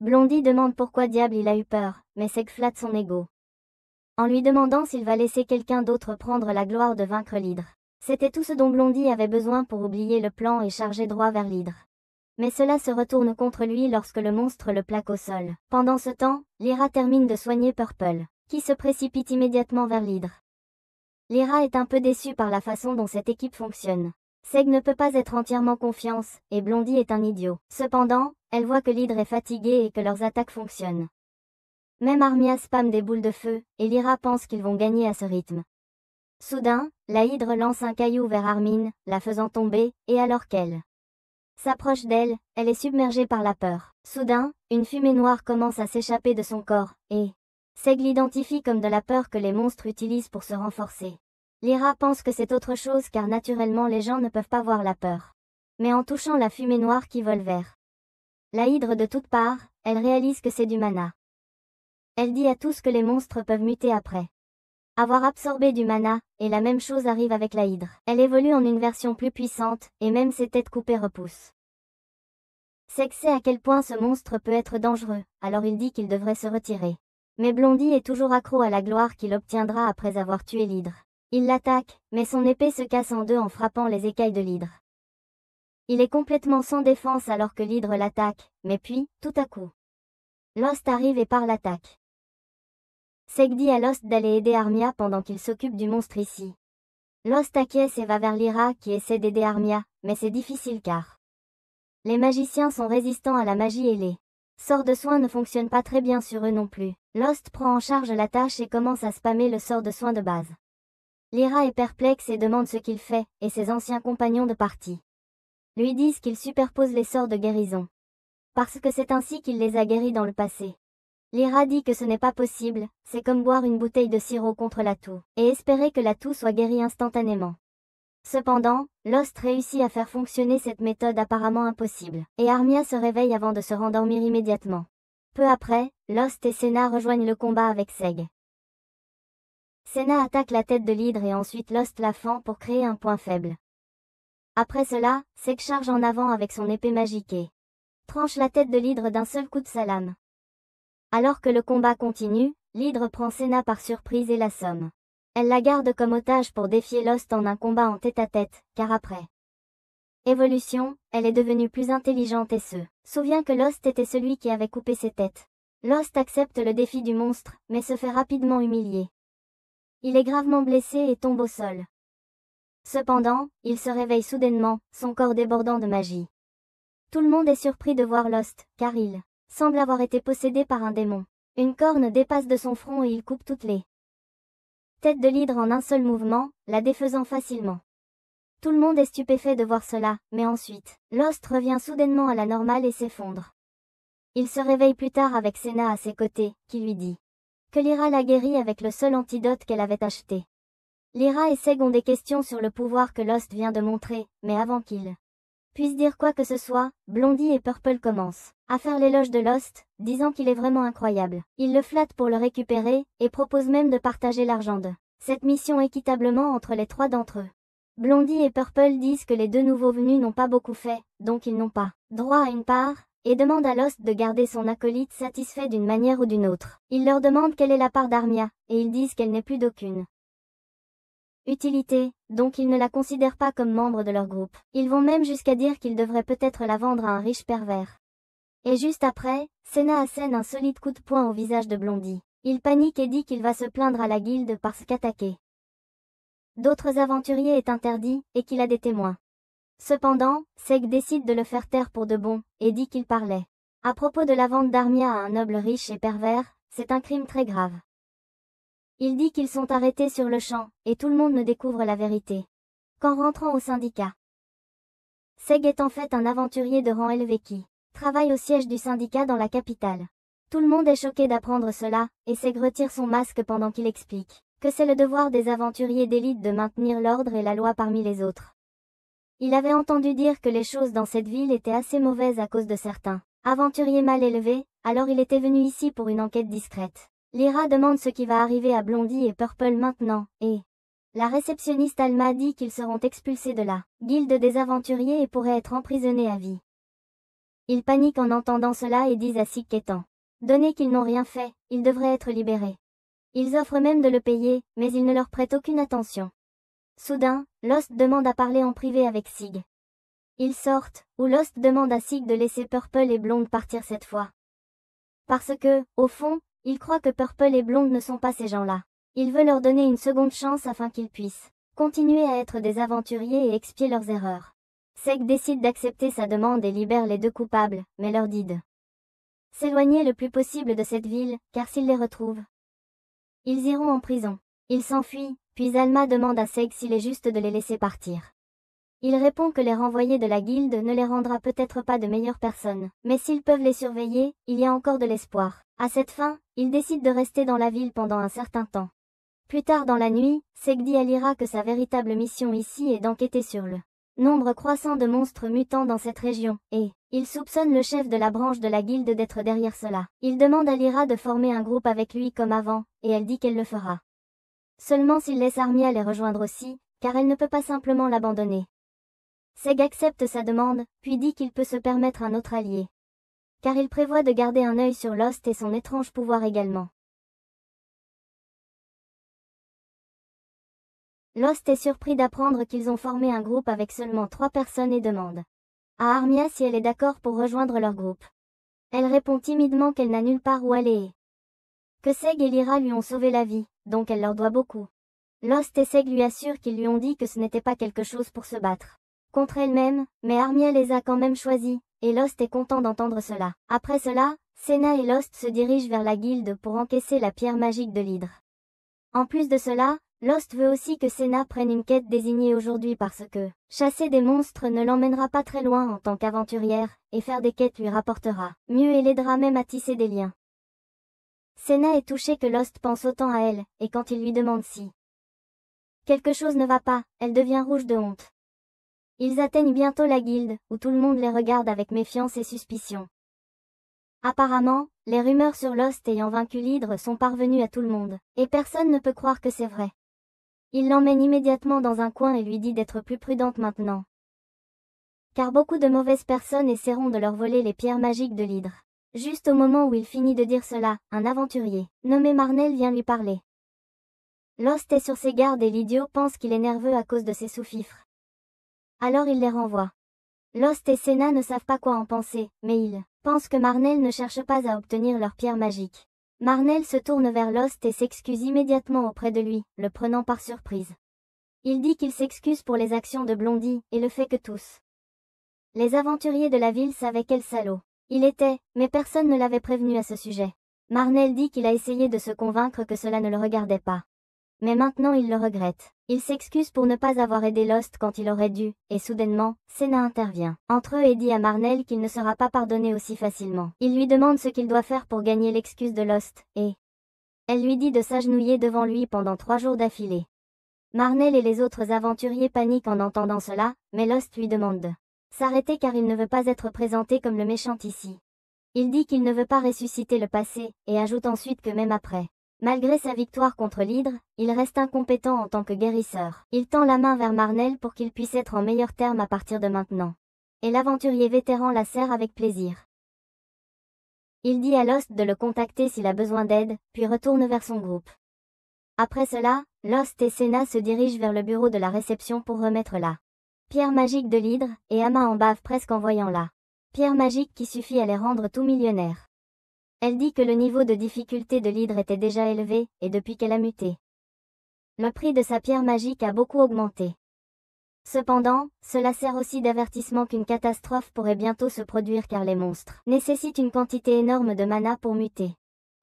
Blondie demande pourquoi diable il a eu peur, mais Seg flatte son ego en lui demandant s'il va laisser quelqu'un d'autre prendre la gloire de vaincre l'hydre. C'était tout ce dont Blondie avait besoin pour oublier le plan et charger droit vers l'hydre. Mais cela se retourne contre lui lorsque le monstre le plaque au sol. Pendant ce temps, Lyra termine de soigner Purple, qui se précipite immédiatement vers l'hydre. Lyra est un peu déçue par la façon dont cette équipe fonctionne. Seg ne peut pas être entièrement confiance, et Blondie est un idiot. Cependant, elle voit que l'hydre est fatigué et que leurs attaques fonctionnent. Même Armia spamme des boules de feu, et Lyra pense qu'ils vont gagner à ce rythme. Soudain, la hydre lance un caillou vers Armin, la faisant tomber, et alors qu'elle s'approche d'elle, elle est submergée par la peur. Soudain, une fumée noire commence à s'échapper de son corps, et Seg l'identifie comme de la peur que les monstres utilisent pour se renforcer. Lyra pense que c'est autre chose car naturellement les gens ne peuvent pas voir la peur. Mais en touchant la fumée noire qui vole vers la hydre de toutes parts, elle réalise que c'est du mana. Elle dit à tous que les monstres peuvent muter après avoir absorbé du mana, et la même chose arrive avec la hydre. Elle évolue en une version plus puissante, et même ses têtes coupées repoussent. Seg sait à quel point ce monstre peut être dangereux, alors il dit qu'il devrait se retirer. Mais Blondie est toujours accro à la gloire qu'il obtiendra après avoir tué l'hydre. Il l'attaque, mais son épée se casse en deux en frappant les écailles de l'hydre. Il est complètement sans défense alors que l'hydre l'attaque, mais puis, tout à coup, Lost arrive et part l'attaque. Seg dit à Lost d'aller aider Armia pendant qu'il s'occupe du monstre ici. Lost acquiesce et va vers Lyra qui essaie d'aider Armia, mais c'est difficile car les magiciens sont résistants à la magie et les sorts de soins ne fonctionnent pas très bien sur eux non plus. Lost prend en charge la tâche et commence à spammer le sort de soins de base. Lyra est perplexe et demande ce qu'il fait, et ses anciens compagnons de partie lui disent qu'il superpose les sorts de guérison. Parce que c'est ainsi qu'il les a guéris dans le passé. Lyra dit que ce n'est pas possible, c'est comme boire une bouteille de sirop contre la toux, et espérer que la toux soit guérie instantanément. Cependant, Lost réussit à faire fonctionner cette méthode apparemment impossible, et Armia se réveille avant de se rendormir immédiatement. Peu après, Lost et Senna rejoignent le combat avec Seg. Senna attaque la tête de l'hydre et ensuite Lost la fend pour créer un point faible. Après cela, Seg charge en avant avec son épée magique et tranche la tête de l'hydre d'un seul coup de sa lame. Alors que le combat continue, l'hydre prend Senna par surprise et l'assomme. Elle la garde comme otage pour défier Lost en un combat en tête-à-tête, car après évolution, elle est devenue plus intelligente et se souvient que Lost était celui qui avait coupé ses têtes. Lost accepte le défi du monstre, mais se fait rapidement humilier. Il est gravement blessé et tombe au sol. Cependant, il se réveille soudainement, son corps débordant de magie. Tout le monde est surpris de voir Lost, car il semble avoir été possédé par un démon. Une corne dépasse de son front et il coupe toutes les têtes de l'hydre en un seul mouvement, la défaisant facilement. Tout le monde est stupéfait de voir cela, mais ensuite, Lost revient soudainement à la normale et s'effondre. Il se réveille plus tard avec Senna à ses côtés, qui lui dit que Lyra l'a guéri avec le seul antidote qu'elle avait acheté. Lyra et Seg ont des questions sur le pouvoir que Lost vient de montrer, mais avant qu'ils puissent dire quoi que ce soit, Blondie et Purple commencent à faire l'éloge de Lost, disant qu'il est vraiment incroyable. Ils le flattent pour le récupérer, et proposent même de partager l'argent de cette mission équitablement entre les trois d'entre eux. Blondie et Purple disent que les deux nouveaux venus n'ont pas beaucoup fait, donc ils n'ont pas droit à une part, et demandent à Lost de garder son acolyte satisfait d'une manière ou d'une autre. Ils leur demandent quelle est la part d'Armia, et ils disent qu'elle n'est plus d'aucune. utilité, donc ils ne la considèrent pas comme membre de leur groupe. Ils vont même jusqu'à dire qu'ils devraient peut-être la vendre à un riche pervers. Et juste après, Senna assène un solide coup de poing au visage de Blondie. Il panique et dit qu'il va se plaindre à la guilde parce qu'attaquer d'autres aventuriers est interdit, et qu'il a des témoins. Cependant, Seg décide de le faire taire pour de bon, et dit qu'il parlait à propos de la vente d'Armia à un noble riche et pervers, c'est un crime très grave. Il dit qu'ils sont arrêtés sur le champ, et tout le monde ne découvre la vérité qu'en rentrant au syndicat. Seg est en fait un aventurier de rang élevé qui travaille au siège du syndicat dans la capitale. Tout le monde est choqué d'apprendre cela, et Seg retire son masque pendant qu'il explique que c'est le devoir des aventuriers d'élite de maintenir l'ordre et la loi parmi les autres. Il avait entendu dire que les choses dans cette ville étaient assez mauvaises à cause de certains aventuriers mal élevés, alors il était venu ici pour une enquête discrète. Lyra demande ce qui va arriver à Blondie et Purple maintenant, et la réceptionniste Alma dit qu'ils seront expulsés de la guilde des aventuriers et pourraient être emprisonnés à vie. Ils paniquent en entendant cela et disent à Sig qu'étant donné qu'ils n'ont rien fait, ils devraient être libérés. Ils offrent même de le payer, mais ils ne leur prêtent aucune attention. Soudain, Lost demande à parler en privé avec Sig. Ils sortent, où Lost demande à Sig de laisser Purple et Blonde partir cette fois. Parce que, au fond, il croit que Purple et Blonde ne sont pas ces gens-là. Il veut leur donner une seconde chance afin qu'ils puissent continuer à être des aventuriers et expier leurs erreurs. Seg décide d'accepter sa demande et libère les deux coupables, mais leur dit de s'éloigner le plus possible de cette ville, car s'ils les retrouvent, ils iront en prison. Ils s'enfuient, puis Alma demande à Seg s'il est juste de les laisser partir. Il répond que les renvoyer de la guilde ne les rendra peut-être pas de meilleures personnes, mais s'ils peuvent les surveiller, il y a encore de l'espoir. À cette fin, il décide de rester dans la ville pendant un certain temps. Plus tard dans la nuit, Seg dit à Lyra que sa véritable mission ici est d'enquêter sur le nombre croissant de monstres mutants dans cette région, et il soupçonne le chef de la branche de la guilde d'être derrière cela. Il demande à Lyra de former un groupe avec lui comme avant, et elle dit qu'elle le fera. Seulement s'il laisse Armia les rejoindre aussi, car elle ne peut pas simplement l'abandonner. Seg accepte sa demande, puis dit qu'il peut se permettre un autre allié. Car il prévoit de garder un œil sur Lost et son étrange pouvoir également. Lost est surpris d'apprendre qu'ils ont formé un groupe avec seulement 3 personnes et demande à Armia si elle est d'accord pour rejoindre leur groupe. Elle répond timidement qu'elle n'a nulle part où aller et que Seg et Lyra lui ont sauvé la vie, donc elle leur doit beaucoup. Lost et Seg lui assurent qu'ils lui ont dit que ce n'était pas quelque chose pour se battre contre elle-même, mais Armia les a quand même choisis, et Lost est content d'entendre cela. Après cela, Senna et Lost se dirigent vers la guilde pour encaisser la pierre magique de l'hydre. En plus de cela, Lost veut aussi que Senna prenne une quête désignée aujourd'hui parce que chasser des monstres ne l'emmènera pas très loin en tant qu'aventurière, et faire des quêtes lui rapportera mieux et l'aidera même à tisser des liens. Senna est touchée que Lost pense autant à elle, et quand il lui demande si quelque chose ne va pas, elle devient rouge de honte. Ils atteignent bientôt la guilde, où tout le monde les regarde avec méfiance et suspicion. Apparemment, les rumeurs sur Lost ayant vaincu l'hydre sont parvenues à tout le monde, et personne ne peut croire que c'est vrai. Il l'emmène immédiatement dans un coin et lui dit d'être plus prudente maintenant. Car beaucoup de mauvaises personnes essaieront de leur voler les pierres magiques de l'hydre. Juste au moment où il finit de dire cela, un aventurier, nommé Marnell vient lui parler. Lost est sur ses gardes et l'idiot pense qu'il est nerveux à cause de ses sous-fifres. Alors il les renvoie. Lost et Senna ne savent pas quoi en penser, mais ils pensent que Marnell ne cherche pas à obtenir leur pierre magique. Marnell se tourne vers Lost et s'excuse immédiatement auprès de lui, le prenant par surprise. Il dit qu'il s'excuse pour les actions de Blondie, et le fait que tous les aventuriers de la ville savaient quel salaud il était, mais personne ne l'avait prévenu à ce sujet. Marnell dit qu'il a essayé de se convaincre que cela ne le regardait pas. Mais maintenant il le regrette. Il s'excuse pour ne pas avoir aidé Lost quand il aurait dû, et soudainement, Senna intervient entre eux et dit à Marnell qu'il ne sera pas pardonné aussi facilement. Il lui demande ce qu'il doit faire pour gagner l'excuse de Lost, et elle lui dit de s'agenouiller devant lui pendant 3 jours d'affilée. Marnell et les autres aventuriers paniquent en entendant cela, mais Lost lui demande de s'arrêter car il ne veut pas être présenté comme le méchant ici. Il dit qu'il ne veut pas ressusciter le passé, et ajoute ensuite que même après malgré sa victoire contre l'hydre, il reste incompétent en tant que guérisseur. Il tend la main vers Marnell pour qu'il puisse être en meilleurs termes à partir de maintenant. Et l'aventurier vétéran la serre avec plaisir. Il dit à Lost de le contacter s'il a besoin d'aide, puis retourne vers son groupe. Après cela, Lost et Senna se dirigent vers le bureau de la réception pour remettre la pierre magique de l'hydre, et Ama en bave presque en voyant la pierre magique qui suffit à les rendre tout millionnaires. Elle dit que le niveau de difficulté de l'hydre était déjà élevé, et depuis qu'elle a muté, le prix de sa pierre magique a beaucoup augmenté. Cependant, cela sert aussi d'avertissement qu'une catastrophe pourrait bientôt se produire car les monstres nécessitent une quantité énorme de mana pour muter.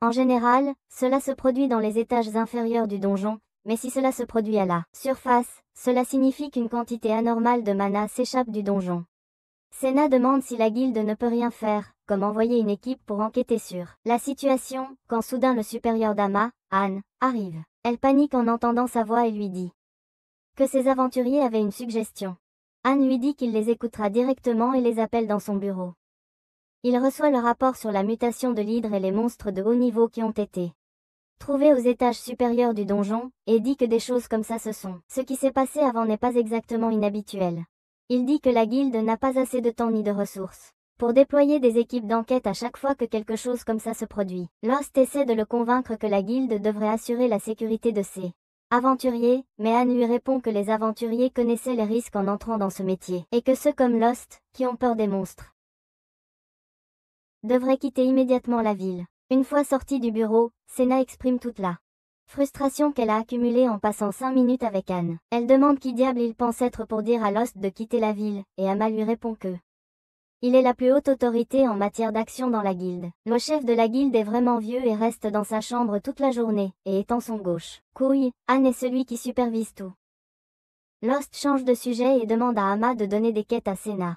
En général, cela se produit dans les étages inférieurs du donjon, mais si cela se produit à la surface, cela signifie qu'une quantité anormale de mana s'échappe du donjon. Senna demande si la guilde ne peut rien faire, comme envoyer une équipe pour enquêter sur la situation, quand soudain le supérieur d'Ama, Anne, arrive. Elle panique en entendant sa voix et lui dit que ses aventuriers avaient une suggestion. Anne lui dit qu'il les écoutera directement et les appelle dans son bureau. Il reçoit le rapport sur la mutation de l'hydre et les monstres de haut niveau qui ont été trouvés aux étages supérieurs du donjon, et dit que des choses comme ça se sont. Ce qui s'est passé avant n'est pas exactement inhabituel. Il dit que la guilde n'a pas assez de temps ni de ressources pour déployer des équipes d'enquête à chaque fois que quelque chose comme ça se produit. Lost essaie de le convaincre que la guilde devrait assurer la sécurité de ses aventuriers, mais Anne lui répond que les aventuriers connaissaient les risques en entrant dans ce métier, et que ceux comme Lost, qui ont peur des monstres, devraient quitter immédiatement la ville. Une fois sortie du bureau, Senna exprime toute la frustration qu'elle a accumulée en passant 5 minutes avec Anne. Elle demande qui diable il pense être pour dire à Lost de quitter la ville, et Ama lui répond que il est la plus haute autorité en matière d'action dans la guilde. Le chef de la guilde est vraiment vieux et reste dans sa chambre toute la journée, et étant son gauche couille, Anne est celui qui supervise tout. Lost change de sujet et demande à Ama de donner des quêtes à Senna.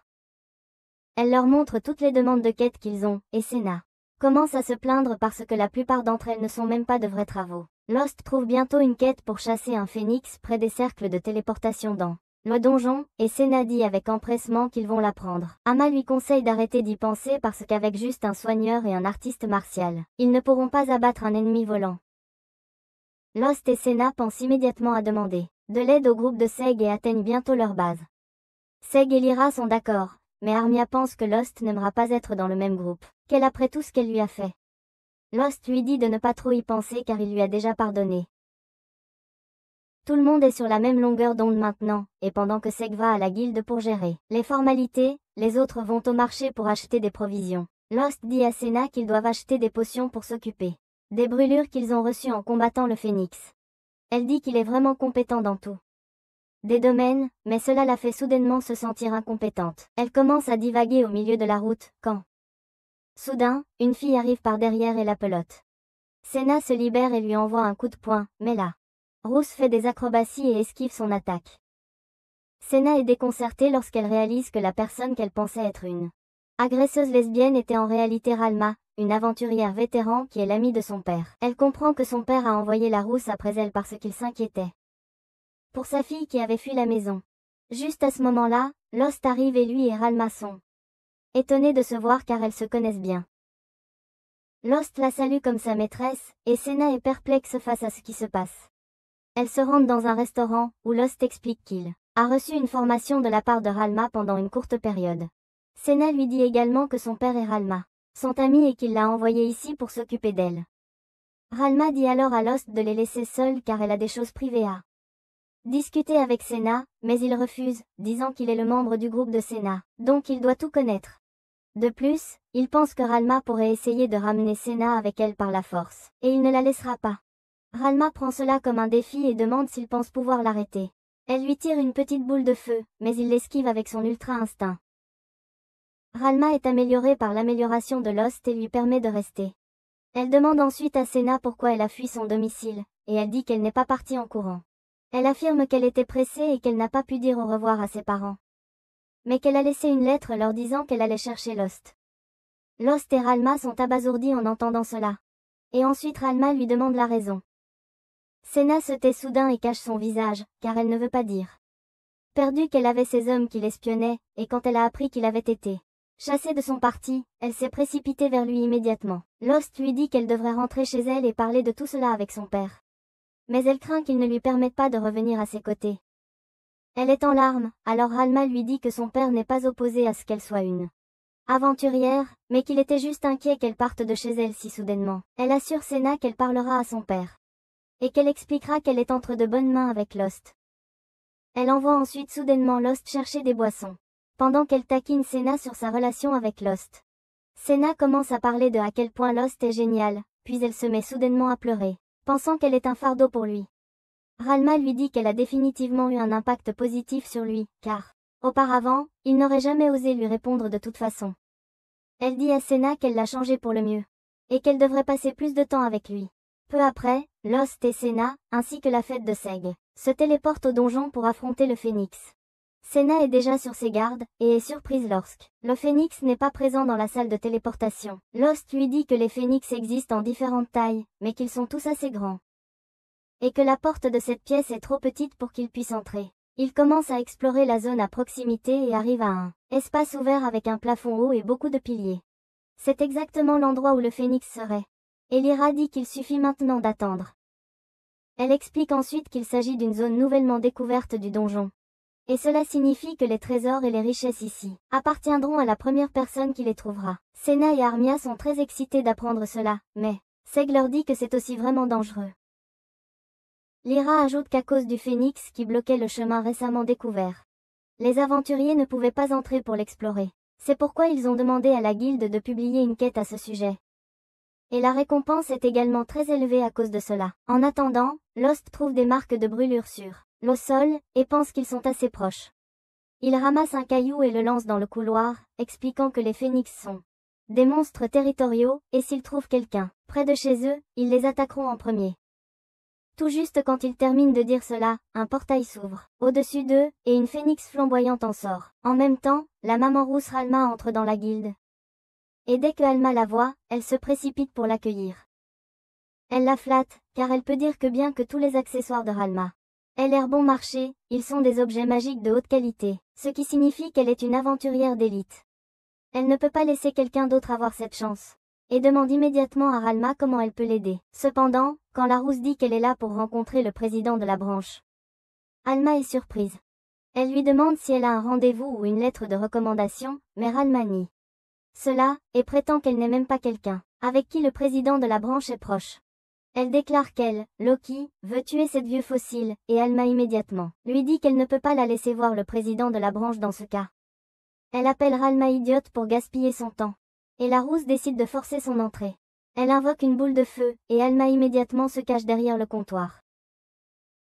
Elle leur montre toutes les demandes de quêtes qu'ils ont, et Senna commence à se plaindre parce que la plupart d'entre elles ne sont même pas de vrais travaux. Lost trouve bientôt une quête pour chasser un phénix près des cercles de téléportation dans le donjon, et Senna dit avec empressement qu'ils vont la prendre. Ama lui conseille d'arrêter d'y penser parce qu'avec juste un soigneur et un artiste martial, ils ne pourront pas abattre un ennemi volant. Lost et Senna pensent immédiatement à demander de l'aide au groupe de Seg et atteignent bientôt leur base. Seg et Lyra sont d'accord, mais Armia pense que Lost n'aimera pas être dans le même groupe qu'elle après tout ce qu'elle lui a fait. Lost lui dit de ne pas trop y penser car il lui a déjà pardonné. Tout le monde est sur la même longueur d'onde maintenant, et pendant que Seg va à la guilde pour gérer les formalités, les autres vont au marché pour acheter des provisions. Lost dit à Senna qu'ils doivent acheter des potions pour s'occuper des brûlures qu'ils ont reçues en combattant le phénix. Elle dit qu'il est vraiment compétent dans tout des domaines, mais cela la fait soudainement se sentir incompétente. Elle commence à divaguer au milieu de la route, quand soudain, une fille arrive par derrière et la pelote. Senna se libère et lui envoie un coup de poing, mais là, Rousse fait des acrobaties et esquive son attaque. Senna est déconcertée lorsqu'elle réalise que la personne qu'elle pensait être une agresseuse lesbienne était en réalité Ralma, une aventurière vétéran qui est l'amie de son père. Elle comprend que son père a envoyé la Rousse après elle parce qu'il s'inquiétait pour sa fille qui avait fui la maison. Juste à ce moment-là, Lost arrive et lui et Ralma sont étonnés de se voir car elles se connaissent bien. Lost la salue comme sa maîtresse, et Senna est perplexe face à ce qui se passe. Elles se rendent dans un restaurant, où Lost explique qu'il a reçu une formation de la part de Ralma pendant une courte période. Senna lui dit également que son père et Ralma sont amis et qu'il l'a envoyé ici pour s'occuper d'elle. Ralma dit alors à Lost de les laisser seuls car elle a des choses privées à discuter avec Senna, mais il refuse, disant qu'il est le membre du groupe de Senna, donc il doit tout connaître. De plus, il pense que Ralma pourrait essayer de ramener Senna avec elle par la force, et il ne la laissera pas. Ralma prend cela comme un défi et demande s'il pense pouvoir l'arrêter. Elle lui tire une petite boule de feu, mais il l'esquive avec son ultra-instinct. Ralma est améliorée par l'amélioration de Lost et lui permet de rester. Elle demande ensuite à Senna pourquoi elle a fui son domicile, et elle dit qu'elle n'est pas partie en courant. Elle affirme qu'elle était pressée et qu'elle n'a pas pu dire au revoir à ses parents, mais qu'elle a laissé une lettre leur disant qu'elle allait chercher Lost. Lost et Ralma sont abasourdis en entendant cela. Et ensuite Ralma lui demande la raison. Senna se tait soudain et cache son visage, car elle ne veut pas dire. Perdue qu'elle avait ces hommes qui l'espionnaient, et quand elle a appris qu'il avait été chassé de son parti, elle s'est précipitée vers lui immédiatement. Lost lui dit qu'elle devrait rentrer chez elle et parler de tout cela avec son père. Mais elle craint qu'il ne lui permette pas de revenir à ses côtés. Elle est en larmes, alors Ralma lui dit que son père n'est pas opposé à ce qu'elle soit une aventurière, mais qu'il était juste inquiet qu'elle parte de chez elle si soudainement. Elle assure Senna qu'elle parlera à son père. et qu'elle expliquera qu'elle est entre de bonnes mains avec Lost. Elle envoie ensuite soudainement Lost chercher des boissons, pendant qu'elle taquine Senna sur sa relation avec Lost. Senna commence à parler de à quel point Lost est génial, puis elle se met soudainement à pleurer, pensant qu'elle est un fardeau pour lui. Ralma lui dit qu'elle a définitivement eu un impact positif sur lui, car, auparavant, il n'aurait jamais osé lui répondre de toute façon. Elle dit à Senna qu'elle l'a changé pour le mieux, et qu'elle devrait passer plus de temps avec lui. Peu après, Lost et Senna, ainsi que la fête de Seg, se téléportent au donjon pour affronter le Phénix. Senna est déjà sur ses gardes, et est surprise lorsque le Phénix n'est pas présent dans la salle de téléportation. Lost lui dit que les Phénix existent en différentes tailles, mais qu'ils sont tous assez grands. Et que la porte de cette pièce est trop petite pour qu'il puisse entrer. Il commence à explorer la zone à proximité et arrive à un espace ouvert avec un plafond haut et beaucoup de piliers. C'est exactement l'endroit où le Phénix serait. Et Lyra dit qu'il suffit maintenant d'attendre. Elle explique ensuite qu'il s'agit d'une zone nouvellement découverte du donjon. Et cela signifie que les trésors et les richesses ici appartiendront à la première personne qui les trouvera. Senna et Armia sont très excités d'apprendre cela, mais Seg leur dit que c'est aussi vraiment dangereux. Lyra ajoute qu'à cause du Phénix qui bloquait le chemin récemment découvert, les aventuriers ne pouvaient pas entrer pour l'explorer. C'est pourquoi ils ont demandé à la guilde de publier une quête à ce sujet. Et la récompense est également très élevée à cause de cela. En attendant, Lost trouve des marques de brûlure sur le sol, et pense qu'ils sont assez proches. Il ramasse un caillou et le lance dans le couloir, expliquant que les phénix sont des monstres territoriaux, et s'ils trouvent quelqu'un près de chez eux, ils les attaqueront en premier. Tout juste quand il termine de dire cela, un portail s'ouvre au-dessus d'eux, et une phénix flamboyante en sort. En même temps, la maman rousse Ralma entre dans la guilde. Et dès que Alma la voit, elle se précipite pour l'accueillir. Elle la flatte, car elle peut dire que bien que tous les accessoires de Ralma aient l'air bon marché, ils sont des objets magiques de haute qualité, ce qui signifie qu'elle est une aventurière d'élite. Elle ne peut pas laisser quelqu'un d'autre avoir cette chance, et demande immédiatement à Ralma comment elle peut l'aider. Cependant, quand la rousse dit qu'elle est là pour rencontrer le président de la branche, Alma est surprise. Elle lui demande si elle a un rendez-vous ou une lettre de recommandation, mais Ralma nie cela, et prétend qu'elle n'est même pas quelqu'un avec qui le président de la branche est proche. Elle déclare qu'elle, Loki, veut tuer cette vieux fossile, et Alma immédiatement lui dit qu'elle ne peut pas la laisser voir le président de la branche dans ce cas. Elle appelle Ralma idiote pour gaspiller son temps. Et la rousse décide de forcer son entrée. Elle invoque une boule de feu, et Alma immédiatement se cache derrière le comptoir.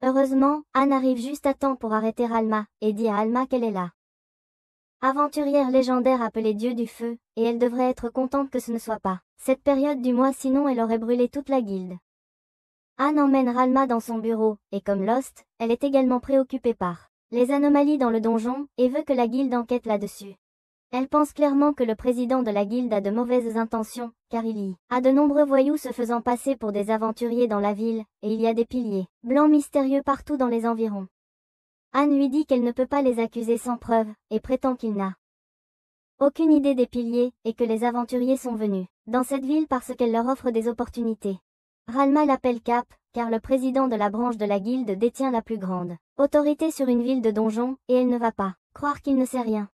Heureusement, Anne arrive juste à temps pour arrêter Ralma, et dit à Alma qu'elle est là. Aventurière légendaire appelée Dieu du Feu, et elle devrait être contente que ce ne soit pas cette période du mois, sinon elle aurait brûlé toute la guilde. Anne emmène Ralma dans son bureau, et comme Lost, elle est également préoccupée par les anomalies dans le donjon, et veut que la guilde enquête là-dessus. Elle pense clairement que le président de la guilde a de mauvaises intentions, car il y a de nombreux voyous se faisant passer pour des aventuriers dans la ville, et il y a des piliers blancs mystérieux partout dans les environs. Anne lui dit qu'elle ne peut pas les accuser sans preuve, et prétend qu'il n'a aucune idée des piliers, et que les aventuriers sont venus dans cette ville parce qu'elle leur offre des opportunités. Ralma l'appelle Cap, car le président de la branche de la guilde détient la plus grande autorité sur une ville de donjons, et elle ne va pas croire qu'il ne sait rien.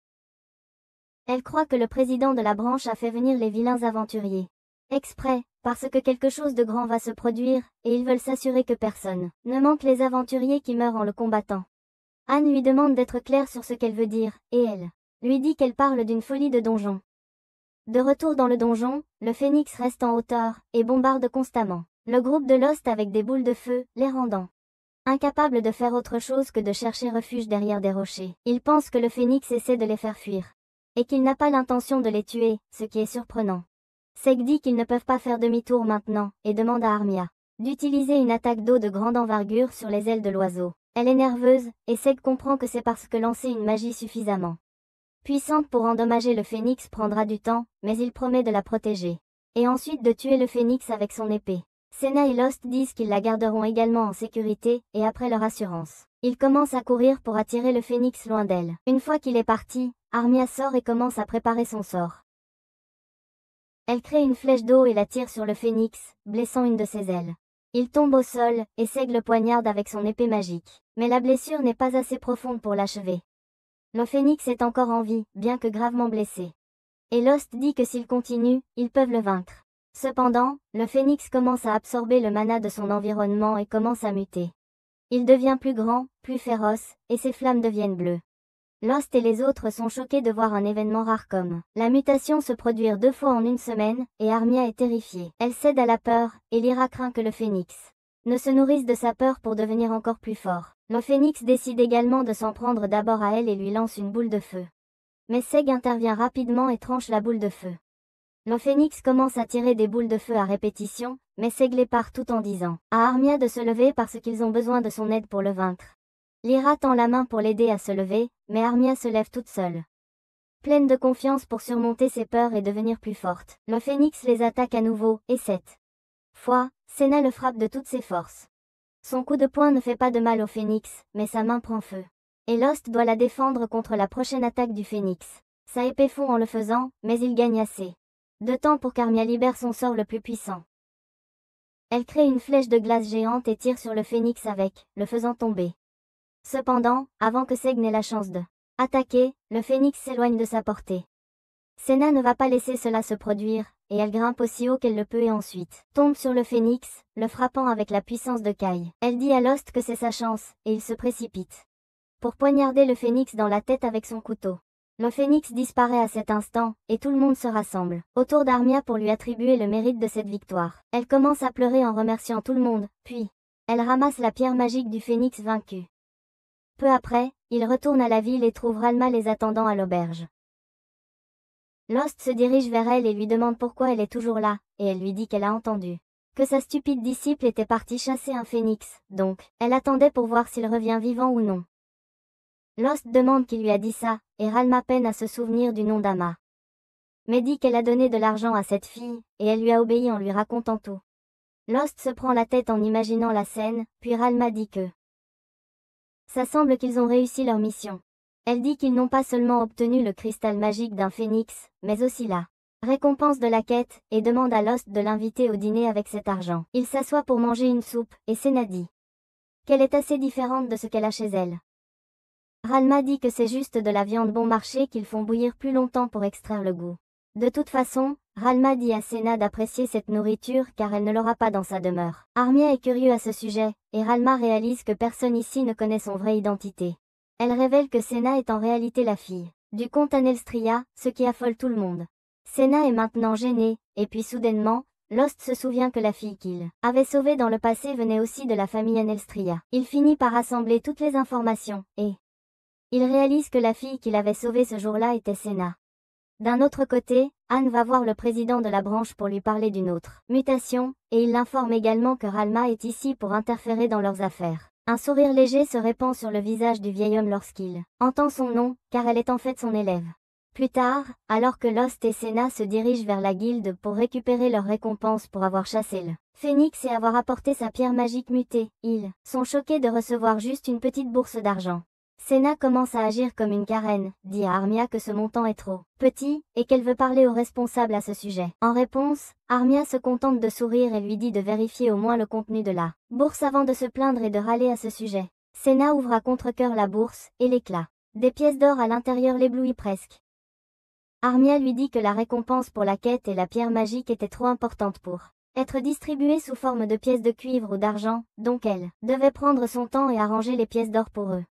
Elle croit que le président de la branche a fait venir les vilains aventuriers exprès, parce que quelque chose de grand va se produire, et ils veulent s'assurer que personne ne manque les aventuriers qui meurent en le combattant. Anne lui demande d'être claire sur ce qu'elle veut dire, et elle lui dit qu'elle parle d'une folie de donjon. De retour dans le donjon, le phénix reste en hauteur, et bombarde constamment le groupe de Lost avec des boules de feu, les rendant incapables de faire autre chose que de chercher refuge derrière des rochers. Ils pensent que le phénix essaie de les faire fuir, et qu'il n'a pas l'intention de les tuer, ce qui est surprenant. Seg dit qu'ils ne peuvent pas faire demi-tour maintenant, et demande à Armia d'utiliser une attaque d'eau de grande envergure sur les ailes de l'oiseau. Elle est nerveuse, et Seg comprend que c'est parce que lancer une magie suffisamment puissante pour endommager le phénix prendra du temps, mais il promet de la protéger. Et ensuite de tuer le phénix avec son épée. Senna et Lost disent qu'ils la garderont également en sécurité, et après leur assurance, ils commencent à courir pour attirer le phénix loin d'elle. Une fois qu'il est parti, Armia sort et commence à préparer son sort. Elle crée une flèche d'eau et la tire sur le phénix, blessant une de ses ailes. Il tombe au sol, et Seg le poignarde avec son épée magique. Mais la blessure n'est pas assez profonde pour l'achever. Le phénix est encore en vie, bien que gravement blessé. Et Lost dit que s'il continue, ils peuvent le vaincre. Cependant, le phénix commence à absorber le mana de son environnement et commence à muter. Il devient plus grand, plus féroce, et ses flammes deviennent bleues. Lost et les autres sont choqués de voir un événement rare comme la mutation se produire 2 fois en une semaine, et Armia est terrifiée. Elle cède à la peur, et Lyra craint que le phénix ne se nourrisse de sa peur pour devenir encore plus fort. Le phénix décide également de s'en prendre d'abord à elle et lui lance une boule de feu. Mais Seg intervient rapidement et tranche la boule de feu. Le phénix commence à tirer des boules de feu à répétition, mais Seg les part tout en disant à Armia de se lever parce qu'ils ont besoin de son aide pour le vaincre. Lyra tend la main pour l'aider à se lever, mais Armia se lève toute seule. Pleine de confiance pour surmonter ses peurs et devenir plus forte, le phénix les attaque à nouveau, et cette fois, Senna le frappe de toutes ses forces. Son coup de poing ne fait pas de mal au phénix, mais sa main prend feu. Et Lost doit la défendre contre la prochaine attaque du phénix. Sa épée fond en le faisant, mais il gagne assez de temps pour qu'Armia libère son sort le plus puissant. Elle crée une flèche de glace géante et tire sur le phénix avec, le faisant tomber. Cependant, avant que Seg n'ait la chance de attaquer, le phénix s'éloigne de sa portée. Senna ne va pas laisser cela se produire, et elle grimpe aussi haut qu'elle le peut et ensuite tombe sur le phénix, le frappant avec la puissance de Kai. Elle dit à Lost que c'est sa chance, et il se précipite pour poignarder le phénix dans la tête avec son couteau. Le phénix disparaît à cet instant, et tout le monde se rassemble autour d'Armia pour lui attribuer le mérite de cette victoire. Elle commence à pleurer en remerciant tout le monde, puis elle ramasse la pierre magique du phénix vaincu. Peu après, il retourne à la ville et trouve Ralma les attendant à l'auberge. Lost se dirige vers elle et lui demande pourquoi elle est toujours là, et elle lui dit qu'elle a entendu que sa stupide disciple était partie chasser un phénix, donc elle attendait pour voir s'il revient vivant ou non. Lost demande qui lui a dit ça, et Ralma peine à se souvenir du nom d'Ama. Mais dit qu'elle a donné de l'argent à cette fille, et elle lui a obéi en lui racontant tout. Lost se prend la tête en imaginant la scène, puis Ralma dit que ça semble qu'ils ont réussi leur mission. Elle dit qu'ils n'ont pas seulement obtenu le cristal magique d'un phénix, mais aussi la récompense de la quête, et demande à Lost de l'inviter au dîner avec cet argent. Il s'assoit pour manger une soupe, et Senna dit qu'elle est assez différente de ce qu'elle a chez elle. Ralma dit que c'est juste de la viande bon marché qu'ils font bouillir plus longtemps pour extraire le goût. De toute façon, Ralma dit à Senna d'apprécier cette nourriture car elle ne l'aura pas dans sa demeure. Armia est curieux à ce sujet, et Ralma réalise que personne ici ne connaît son vraie identité. Elle révèle que Senna est en réalité la fille du comte Anelstria, ce qui affole tout le monde. Senna est maintenant gênée, et puis soudainement, Lost se souvient que la fille qu'il avait sauvée dans le passé venait aussi de la famille Anelstria. Il finit par rassembler toutes les informations, et il réalise que la fille qu'il avait sauvée ce jour-là était Senna. D'un autre côté, Anne va voir le président de la branche pour lui parler d'une autre mutation, et il l'informe également que Ralma est ici pour interférer dans leurs affaires. Un sourire léger se répand sur le visage du vieil homme lorsqu'il entend son nom, car elle est en fait son élève. Plus tard, alors que Lost et Senna se dirigent vers la guilde pour récupérer leur récompense pour avoir chassé le phénix et avoir apporté sa pierre magique mutée, ils sont choqués de recevoir juste une petite bourse d'argent. Senna commence à agir comme une Karen, dit à Armia que ce montant est trop petit, et qu'elle veut parler au responsable à ce sujet. En réponse, Armia se contente de sourire et lui dit de vérifier au moins le contenu de la bourse avant de se plaindre et de râler à ce sujet. Senna ouvre à contre-cœur la bourse, et l'éclat des pièces d'or à l'intérieur l'éblouit presque. Armia lui dit que la récompense pour la quête et la pierre magique était trop importante pour être distribuée sous forme de pièces de cuivre ou d'argent, donc elle devait prendre son temps et arranger les pièces d'or pour eux.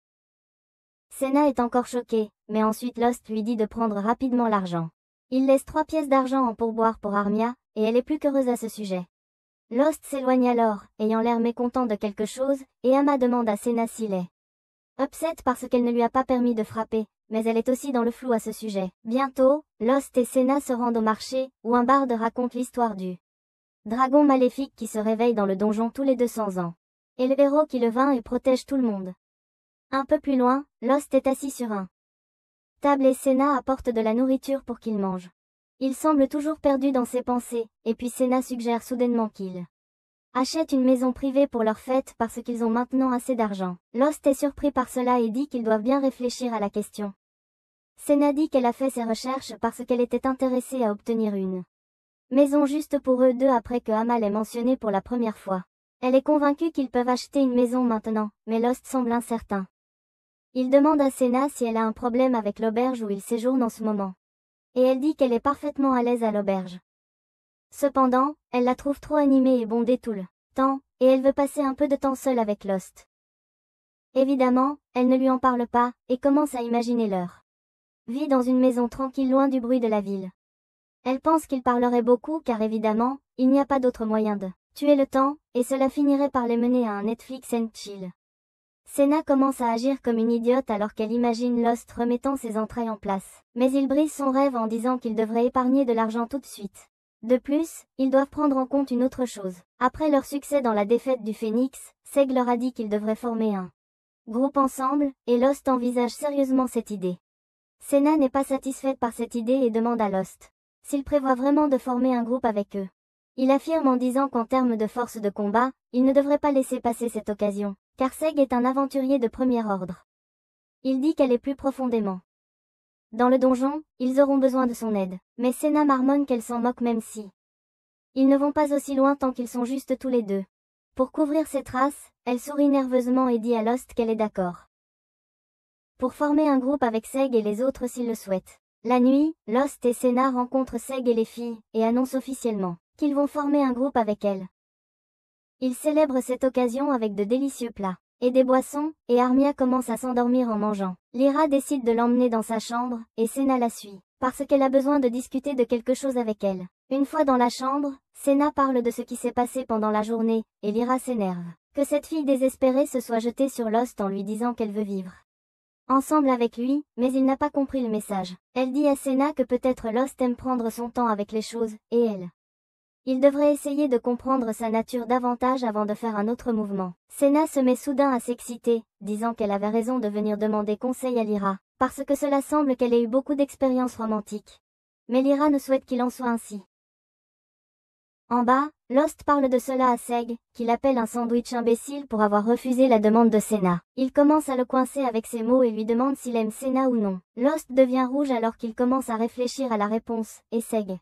Senna est encore choquée, mais ensuite Lost lui dit de prendre rapidement l'argent. Il laisse 3 pièces d'argent en pourboire pour Armia, et elle est plus qu'heureuse à ce sujet. Lost s'éloigne alors, ayant l'air mécontent de quelque chose, et Ama demande à Senna s'il est upset parce qu'elle ne lui a pas permis de frapper, mais elle est aussi dans le flou à ce sujet. Bientôt, Lost et Senna se rendent au marché, où un barde raconte l'histoire du dragon maléfique qui se réveille dans le donjon tous les 200 ans. Et le héros qui le vainc et protège tout le monde. Un peu plus loin, Lost est assis sur un table et Senna apporte de la nourriture pour qu'il mange. Il semble toujours perdu dans ses pensées, et puis Senna suggère soudainement qu'il achète une maison privée pour leur fête parce qu'ils ont maintenant assez d'argent. Lost est surpris par cela et dit qu'ils doivent bien réfléchir à la question. Senna dit qu'elle a fait ses recherches parce qu'elle était intéressée à obtenir une maison juste pour eux deux après que Ama l'ait mentionné pour la première fois. Elle est convaincue qu'ils peuvent acheter une maison maintenant, mais Lost semble incertain. Il demande à Senna si elle a un problème avec l'auberge où il séjourne en ce moment. Et elle dit qu'elle est parfaitement à l'aise à l'auberge. Cependant, elle la trouve trop animée et bondée tout le temps, et elle veut passer un peu de temps seule avec Lost. Évidemment, elle ne lui en parle pas, et commence à imaginer leur vie dans une maison tranquille loin du bruit de la ville. Elle pense qu'il parlerait beaucoup car évidemment, il n'y a pas d'autre moyen de tuer le temps, et cela finirait par les mener à un Netflix and chill. Senna commence à agir comme une idiote alors qu'elle imagine Lost remettant ses entrailles en place. Mais il brise son rêve en disant qu'il devrait épargner de l'argent tout de suite. De plus, ils doivent prendre en compte une autre chose. Après leur succès dans la défaite du Phoenix, Seg leur a dit qu'ils devraient former un groupe ensemble, et Lost envisage sérieusement cette idée. Senna n'est pas satisfaite par cette idée et demande à Lost s'il prévoit vraiment de former un groupe avec eux. Il affirme en disant qu'en termes de force de combat, il ne devrait pas laisser passer cette occasion, car Seg est un aventurier de premier ordre. Il dit qu'elle est plus profondément dans le donjon, ils auront besoin de son aide, mais Senna marmonne qu'elle s'en moque même si ils ne vont pas aussi loin tant qu'ils sont juste tous les deux. Pour couvrir ses traces, elle sourit nerveusement et dit à Lost qu'elle est d'accord pour former un groupe avec Seg et les autres s'ils le souhaitent. La nuit, Lost et Senna rencontrent Seg et les filles, et annoncent officiellement qu'ils vont former un groupe avec elle. Ils célèbrent cette occasion avec de délicieux plats et des boissons, et Armia commence à s'endormir en mangeant. Lyra décide de l'emmener dans sa chambre, et Senna la suit, parce qu'elle a besoin de discuter de quelque chose avec elle. Une fois dans la chambre, Senna parle de ce qui s'est passé pendant la journée, et Lyra s'énerve que cette fille désespérée se soit jetée sur Lost en lui disant qu'elle veut vivre ensemble avec lui, mais il n'a pas compris le message. Elle dit à Senna que peut-être Lost aime prendre son temps avec les choses, et elle. Il devrait essayer de comprendre sa nature davantage avant de faire un autre mouvement. Senna se met soudain à s'exciter, disant qu'elle avait raison de venir demander conseil à Lyra, parce que cela semble qu'elle ait eu beaucoup d'expériences romantiques. Mais Lyra ne souhaite qu'il en soit ainsi. En bas, Lost parle de cela à Seg, qu'il appelle un sandwich imbécile pour avoir refusé la demande de Senna. Il commence à le coincer avec ses mots et lui demande s'il aime Senna ou non. Lost devient rouge alors qu'il commence à réfléchir à la réponse, et Seg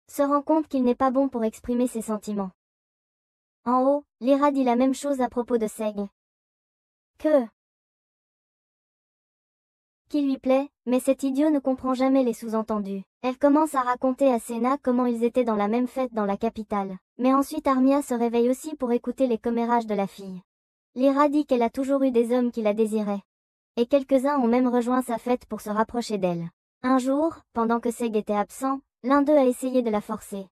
se rend compte qu'il n'est pas bon pour exprimer ses sentiments. En haut, Lyra dit la même chose à propos de Seg. Qui lui plaît, mais cet idiot ne comprend jamais les sous-entendus. Elle commence à raconter à Senna comment ils étaient dans la même fête dans la capitale. Mais ensuite Armia se réveille aussi pour écouter les commérages de la fille. Lyra dit qu'elle a toujours eu des hommes qui la désiraient. Et quelques-uns ont même rejoint sa fête pour se rapprocher d'elle. Un jour, pendant que Seg était absent, l'un d'eux a essayé de la forcer.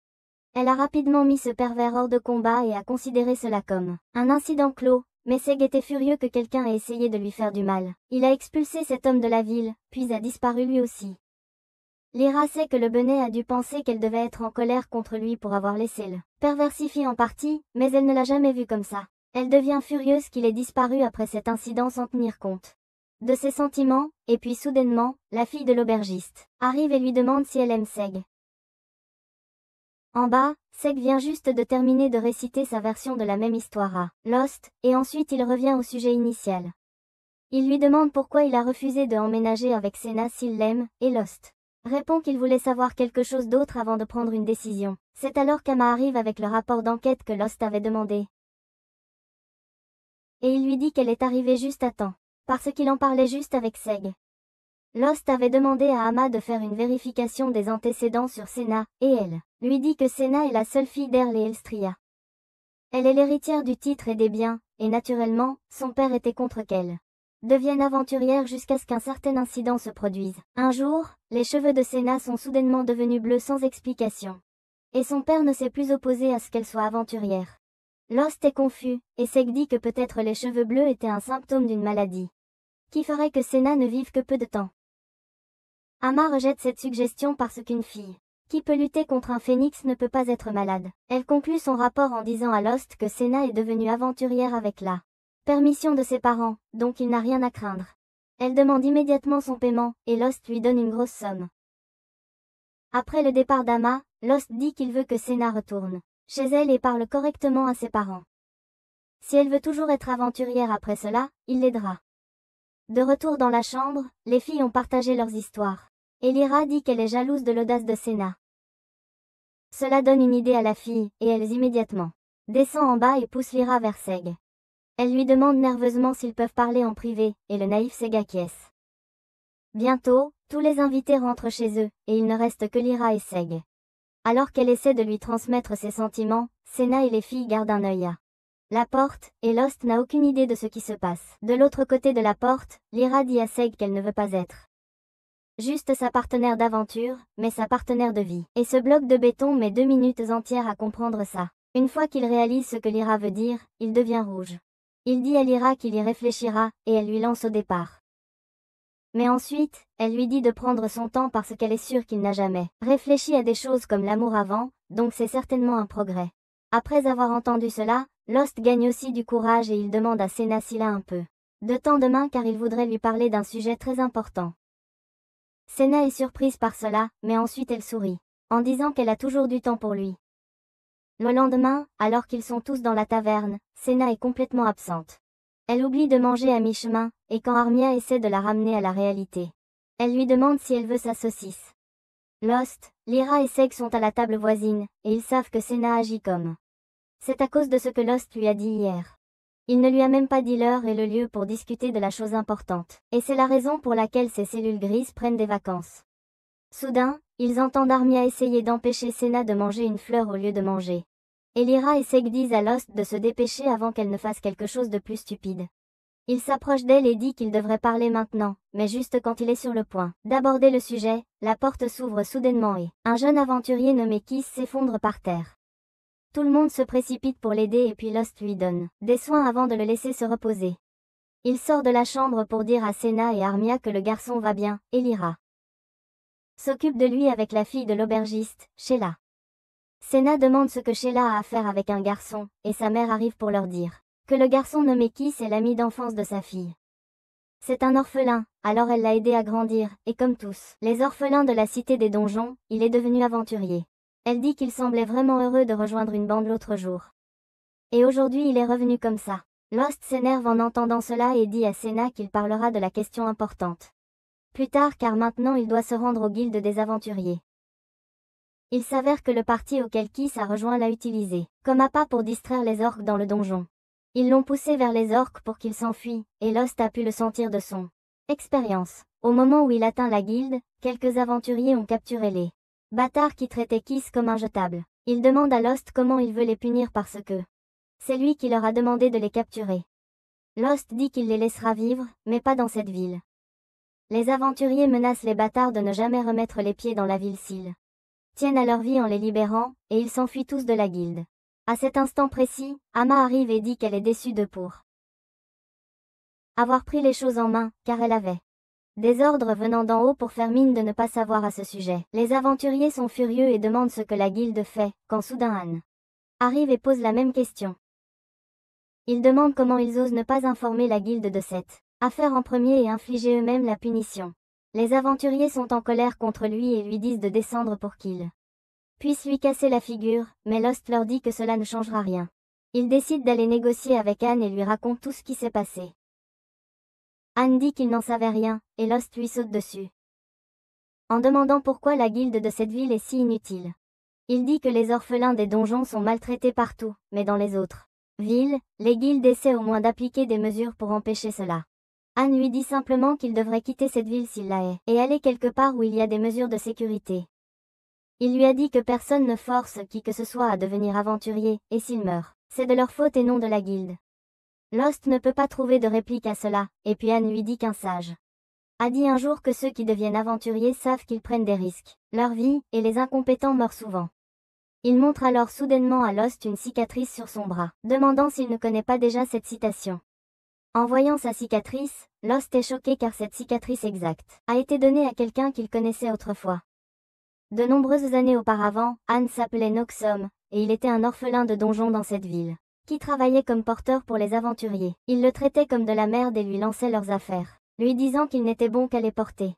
Elle a rapidement mis ce pervers hors de combat et a considéré cela comme un incident clos. Mais Seg était furieux que quelqu'un ait essayé de lui faire du mal. Il a expulsé cet homme de la ville, puis a disparu lui aussi. Lyra sait que le Benet a dû penser qu'elle devait être en colère contre lui pour avoir laissé le perversifier en partie, mais elle ne l'a jamais vu comme ça. Elle devient furieuse qu'il ait disparu après cet incident sans tenir compte de ses sentiments, et puis soudainement, la fille de l'aubergiste arrive et lui demande si elle aime Seg. En bas, Seg vient juste de terminer de réciter sa version de la même histoire à Lost, et ensuite il revient au sujet initial. Il lui demande pourquoi il a refusé de emménager avec Senna s'il l'aime, et Lost répond qu'il voulait savoir quelque chose d'autre avant de prendre une décision. C'est alors qu'Ama arrive avec le rapport d'enquête que Lost avait demandé. Et il lui dit qu'elle est arrivée juste à temps, parce qu'il en parlait juste avec Seg. Lost avait demandé à Ama de faire une vérification des antécédents sur Senna, et elle lui dit que Senna est la seule fille d'Earl et Elstria. Elle est l'héritière du titre et des biens, et naturellement, son père était contre qu'elle devienne aventurière jusqu'à ce qu'un certain incident se produise. Un jour, les cheveux de Senna sont soudainement devenus bleus sans explication. Et son père ne s'est plus opposé à ce qu'elle soit aventurière. Lost est confus, et Seg dit que peut-être les cheveux bleus étaient un symptôme d'une maladie qui ferait que Senna ne vive que peu de temps. Ama rejette cette suggestion parce qu'une fille qui peut lutter contre un phénix ne peut pas être malade. Elle conclut son rapport en disant à Lost que Senna est devenue aventurière avec la permission de ses parents, donc il n'a rien à craindre. Elle demande immédiatement son paiement, et Lost lui donne une grosse somme. Après le départ d'Ama, Lost dit qu'il veut que Senna retourne chez elle et parle correctement à ses parents. Si elle veut toujours être aventurière après cela, il l'aidera. De retour dans la chambre, les filles ont partagé leurs histoires. Et Lyra dit qu'elle est jalouse de l'audace de Senna. Cela donne une idée à la fille, et elle immédiatement descend en bas et pousse Lyra vers Seg. Elle lui demande nerveusement s'ils peuvent parler en privé, et le naïf Seg acquiesce. Bientôt, tous les invités rentrent chez eux, et il ne reste que Lyra et Seg. Alors qu'elle essaie de lui transmettre ses sentiments, Senna et les filles gardent un œil à la porte, et Lost n'a aucune idée de ce qui se passe. De l'autre côté de la porte, Lyra dit à Seg qu'elle ne veut pas être juste sa partenaire d'aventure, mais sa partenaire de vie. Et ce bloc de béton met 2 minutes entières à comprendre ça. Une fois qu'il réalise ce que Lyra veut dire, il devient rouge. Il dit à Lyra qu'il y réfléchira, et elle lui lance au départ. Mais ensuite, elle lui dit de prendre son temps parce qu'elle est sûre qu'il n'a jamais réfléchi à des choses comme l'amour avant, donc c'est certainement un progrès. Après avoir entendu cela, Lost gagne aussi du courage et il demande à Senna s'il a un peu de temps demain car il voudrait lui parler d'un sujet très important. Senna est surprise par cela, mais ensuite elle sourit, en disant qu'elle a toujours du temps pour lui. Le lendemain, alors qu'ils sont tous dans la taverne, Senna est complètement absente. Elle oublie de manger à mi-chemin, et quand Armia essaie de la ramener à la réalité, elle lui demande si elle veut sa saucisse. Lost, Lyra et Seg sont à la table voisine, et ils savent que Senna agit comme. C'est à cause de ce que Lost lui a dit hier. Il ne lui a même pas dit l'heure et le lieu pour discuter de la chose importante, et c'est la raison pour laquelle ces cellules grises prennent des vacances. Soudain, ils entendent Armia essayer d'empêcher Senna de manger une fleur au lieu de manger. Et Lyra et Seg disent à Lost de se dépêcher avant qu'elle ne fasse quelque chose de plus stupide. Il s'approche d'elle et dit qu'il devrait parler maintenant, mais juste quand il est sur le point d'aborder le sujet, la porte s'ouvre soudainement et un jeune aventurier nommé Kiss s'effondre par terre. Tout le monde se précipite pour l'aider et puis Lost lui donne des soins avant de le laisser se reposer. Il sort de la chambre pour dire à Senna et Armia que le garçon va bien, et Lyra s'occupe de lui avec la fille de l'aubergiste, Sheila. Senna demande ce que Sheila a à faire avec un garçon, et sa mère arrive pour leur dire que le garçon nommé Kiss est l'ami d'enfance de sa fille. C'est un orphelin, alors elle l'a aidé à grandir, et comme tous les orphelins de la cité des donjons, il est devenu aventurier. Elle dit qu'il semblait vraiment heureux de rejoindre une bande l'autre jour. Et aujourd'hui il est revenu comme ça. Lost s'énerve en entendant cela et dit à Senna qu'il parlera de la question importante plus tard car maintenant il doit se rendre au guilde des aventuriers. Il s'avère que le parti auquel Kiss a rejoint l'a utilisé comme appât pour distraire les orques dans le donjon. Ils l'ont poussé vers les orques pour qu'il s'enfuit, et Lost a pu le sentir de son expérience. Au moment où il atteint la guilde, quelques aventuriers ont capturé les bâtards qui traitaient Kiss comme injetables. Il demande à Lost comment il veut les punir parce que c'est lui qui leur a demandé de les capturer. Lost dit qu'il les laissera vivre, mais pas dans cette ville. Les aventuriers menacent les bâtards de ne jamais remettre les pieds dans la ville s'ils tiennent à leur vie en les libérant, et ils s'enfuient tous de la guilde. À cet instant précis, Ama arrive et dit qu'elle est déçue de pour avoir pris les choses en main, car elle avait des ordres venant d'en haut pour faire mine de ne pas savoir à ce sujet. Les aventuriers sont furieux et demandent ce que la guilde fait, quand soudain Anne arrive et pose la même question. Ils demandent comment ils osent ne pas informer la guilde de cette affaire en premier et infliger eux-mêmes la punition. Les aventuriers sont en colère contre lui et lui disent de descendre pour qu'il puisse lui casser la figure, mais Lost leur dit que cela ne changera rien. Ils décident d'aller négocier avec Anne et lui racontent tout ce qui s'est passé. Anne dit qu'il n'en savait rien, et Lost lui saute dessus, en demandant pourquoi la guilde de cette ville est si inutile. Il dit que les orphelins des donjons sont maltraités partout, mais dans les autres villes, les guildes essaient au moins d'appliquer des mesures pour empêcher cela. Anne lui dit simplement qu'il devrait quitter cette ville s'il la hait, et aller quelque part où il y a des mesures de sécurité. Il lui a dit que personne ne force qui que ce soit à devenir aventurier, et s'il meurt, c'est de leur faute et non de la guilde. Lost ne peut pas trouver de réplique à cela, et puis Anne lui dit qu'un sage a dit un jour que ceux qui deviennent aventuriers savent qu'ils prennent des risques, leur vie, et les incompétents meurent souvent. Il montre alors soudainement à Lost une cicatrice sur son bras, demandant s'il ne connaît pas déjà cette citation. En voyant sa cicatrice, Lost est choqué car cette cicatrice exacte a été donnée à quelqu'un qu'il connaissait autrefois. De nombreuses années auparavant, Anne s'appelait Noxom, et il était un orphelin de donjon dans cette ville, qui travaillait comme porteur pour les aventuriers. Ils le traitaient comme de la merde et lui lançaient leurs affaires, lui disant qu'il n'était bon qu'à les porter.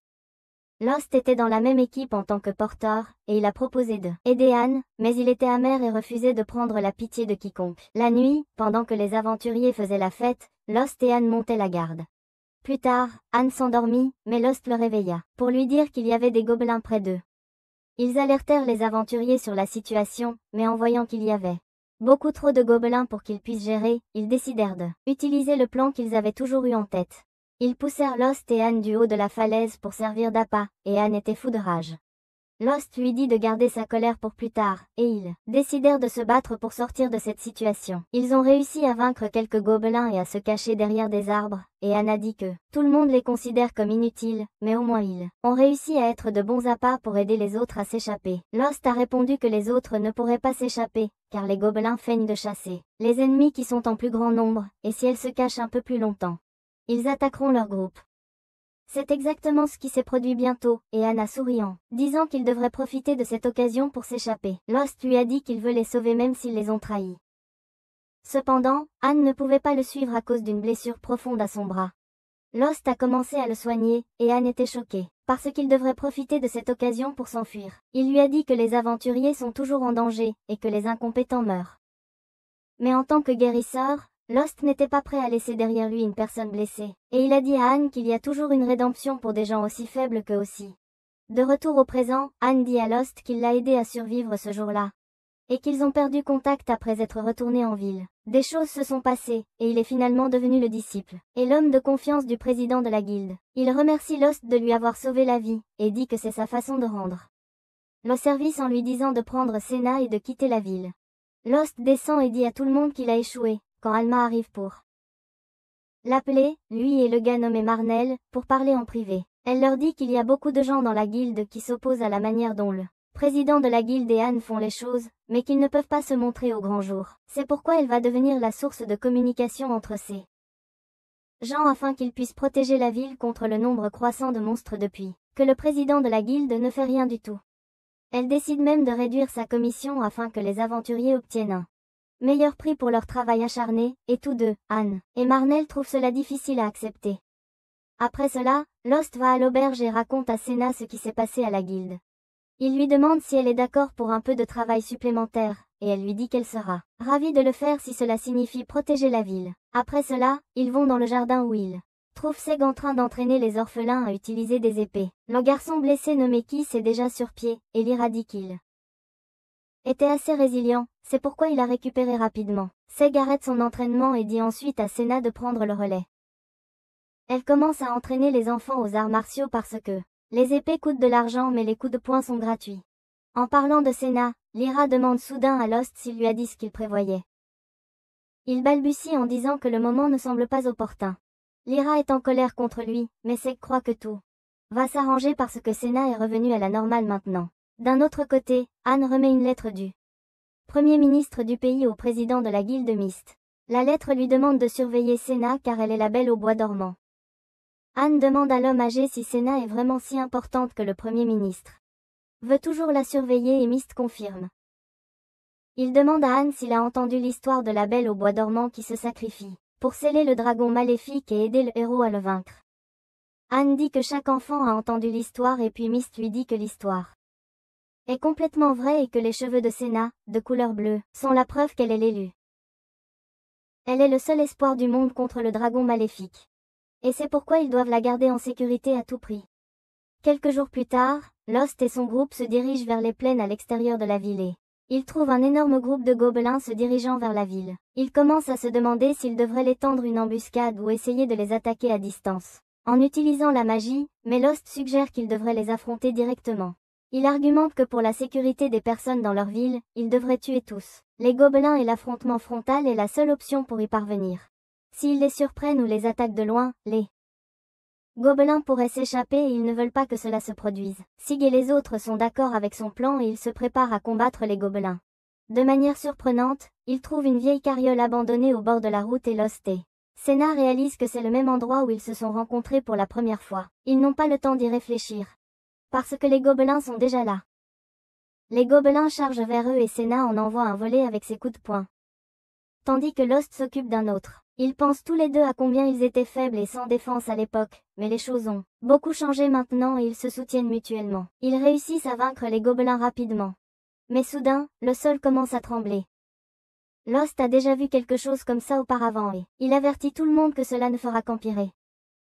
Lost était dans la même équipe en tant que porteur, et il a proposé de aider Anne, mais il était amer et refusait de prendre la pitié de quiconque. La nuit, pendant que les aventuriers faisaient la fête, Lost et Anne montaient la garde. Plus tard, Anne s'endormit, mais Lost le réveilla, pour lui dire qu'il y avait des gobelins près d'eux. Ils alertèrent les aventuriers sur la situation, mais en voyant qu'il y avait beaucoup trop de gobelins pour qu'ils puissent gérer, ils décidèrent de utiliser le plan qu'ils avaient toujours eu en tête. Ils poussèrent Lost et Anne du haut de la falaise pour servir d'appât, et Anne était fou de rage. Lost lui dit de garder sa colère pour plus tard, et ils décidèrent de se battre pour sortir de cette situation. Ils ont réussi à vaincre quelques gobelins et à se cacher derrière des arbres, et Anne a dit que tout le monde les considère comme inutiles, mais au moins ils ont réussi à être de bons appâts pour aider les autres à s'échapper. Lost a répondu que les autres ne pourraient pas s'échapper, car les gobelins feignent de chasser les ennemis qui sont en plus grand nombre, et si elles se cachent un peu plus longtemps, ils attaqueront leur groupe. C'est exactement ce qui s'est produit bientôt, et Anne a souriant, disant qu'il devrait profiter de cette occasion pour s'échapper. Lost lui a dit qu'il veut les sauver même s'ils les ont trahis. Cependant, Anne ne pouvait pas le suivre à cause d'une blessure profonde à son bras. Lost a commencé à le soigner, et Anne était choquée, parce qu'il devrait profiter de cette occasion pour s'enfuir. Il lui a dit que les aventuriers sont toujours en danger, et que les incompétents meurent. Mais en tant que guérisseur, Lost n'était pas prêt à laisser derrière lui une personne blessée, et il a dit à Anne qu'il y a toujours une rédemption pour des gens aussi faibles qu'eux aussi. De retour au présent, Anne dit à Lost qu'il l'a aidé à survivre ce jour-là, et qu'ils ont perdu contact après être retournés en ville. Des choses se sont passées, et il est finalement devenu le disciple, et l'homme de confiance du président de la guilde. Il remercie Lost de lui avoir sauvé la vie, et dit que c'est sa façon de rendre le service en lui disant de prendre Senna et de quitter la ville. Lost descend et dit à tout le monde qu'il a échoué, quand Alma arrive pour l'appeler, lui et le gars nommé Marnell, pour parler en privé. Elle leur dit qu'il y a beaucoup de gens dans la guilde qui s'opposent à la manière dont le président de la guilde et Anne font les choses, mais qu'ils ne peuvent pas se montrer au grand jour. C'est pourquoi elle va devenir la source de communication entre ces gens afin qu'ils puissent protéger la ville contre le nombre croissant de monstres depuis que le président de la guilde ne fait rien du tout. Elle décide même de réduire sa commission afin que les aventuriers obtiennent un meilleur prix pour leur travail acharné, et tous deux, Anne et Marnell, trouvent cela difficile à accepter. Après cela, Lost va à l'auberge et raconte à Senna ce qui s'est passé à la guilde. Il lui demande si elle est d'accord pour un peu de travail supplémentaire, et elle lui dit qu'elle sera ravie de le faire si cela signifie protéger la ville. Après cela, ils vont dans le jardin où ils trouvent Seg en train d'entraîner les orphelins à utiliser des épées. Le garçon blessé nommé Kiss est déjà sur pied, et Lyra dit qu'il était assez résilient, c'est pourquoi il a récupéré rapidement. Seg arrête son entraînement et dit ensuite à Senna de prendre le relais. Elle commence à entraîner les enfants aux arts martiaux parce que les épées coûtent de l'argent mais les coups de poing sont gratuits. En parlant de Senna, Lyra demande soudain à Lost s'il lui a dit ce qu'il prévoyait. Il balbutie en disant que le moment ne semble pas opportun. Lyra est en colère contre lui, mais Seg croit que tout va s'arranger parce que Senna est revenue à la normale maintenant. D'un autre côté, Anne remet une lettre du premier ministre du pays au président de la guilde Mist. La lettre lui demande de surveiller Senna car elle est la belle au bois dormant. Anne demande à l'homme âgé si Senna est vraiment si importante que le premier ministre veut toujours la surveiller et Mist confirme. Il demande à Anne s'il a entendu l'histoire de la belle au bois dormant qui se sacrifie pour sceller le dragon maléfique et aider le héros à le vaincre. Anne dit que chaque enfant a entendu l'histoire et puis Mist lui dit que l'histoire est complètement vraie et que les cheveux de Senna, de couleur bleue, sont la preuve qu'elle est l'élue. Elle est le seul espoir du monde contre le dragon maléfique. Et c'est pourquoi ils doivent la garder en sécurité à tout prix. Quelques jours plus tard, Lost et son groupe se dirigent vers les plaines à l'extérieur de la ville et ils trouvent un énorme groupe de gobelins se dirigeant vers la ville. Ils commencent à se demander s'ils devraient les tendre une embuscade ou essayer de les attaquer à distance en utilisant la magie, mais Lost suggère qu'ils devraient les affronter directement. Il argumente que pour la sécurité des personnes dans leur ville, ils devraient tuer tous les gobelins et l'affrontement frontal est la seule option pour y parvenir. S'ils les surprennent ou les attaquent de loin, les gobelins pourraient s'échapper et ils ne veulent pas que cela se produise. Sig et les autres sont d'accord avec son plan et ils se préparent à combattre les gobelins. De manière surprenante, ils trouvent une vieille carriole abandonnée au bord de la route et Lost et Senna réalisent que c'est le même endroit où ils se sont rencontrés pour la première fois. Ils n'ont pas le temps d'y réfléchir, parce que les gobelins sont déjà là. Les gobelins chargent vers eux et Senna en envoie un volet avec ses coups de poing. Tandis que Lost s'occupe d'un autre. Ils pensent tous les deux à combien ils étaient faibles et sans défense à l'époque, mais les choses ont beaucoup changé maintenant et ils se soutiennent mutuellement. Ils réussissent à vaincre les gobelins rapidement. Mais soudain, le sol commence à trembler. Lost a déjà vu quelque chose comme ça auparavant et il avertit tout le monde que cela ne fera qu'empirer.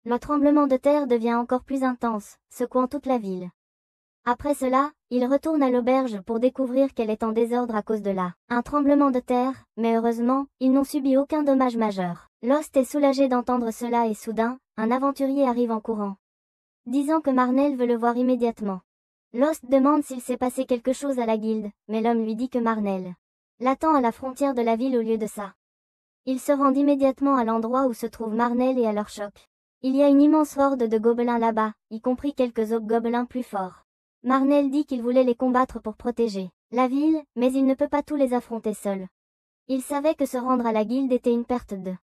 Le tremblement de terre devient encore plus intense, secouant toute la ville. Après cela, il retourne à l'auberge pour découvrir qu'elle est en désordre à cause de un tremblement de terre, mais heureusement, ils n'ont subi aucun dommage majeur. Lost est soulagé d'entendre cela et soudain, un aventurier arrive en courant, disant que Marnell veut le voir immédiatement. Lost demande s'il s'est passé quelque chose à la guilde, mais l'homme lui dit que Marnell l'attend à la frontière de la ville au lieu de ça. Il se rend immédiatement à l'endroit où se trouve Marnell et à leur choc. Il y a une immense horde de gobelins là-bas, y compris quelques gobelins plus forts. Marnell dit qu'il voulait les combattre pour protéger la ville, mais il ne peut pas tous les affronter seul. Il savait que se rendre à la guilde était une perte de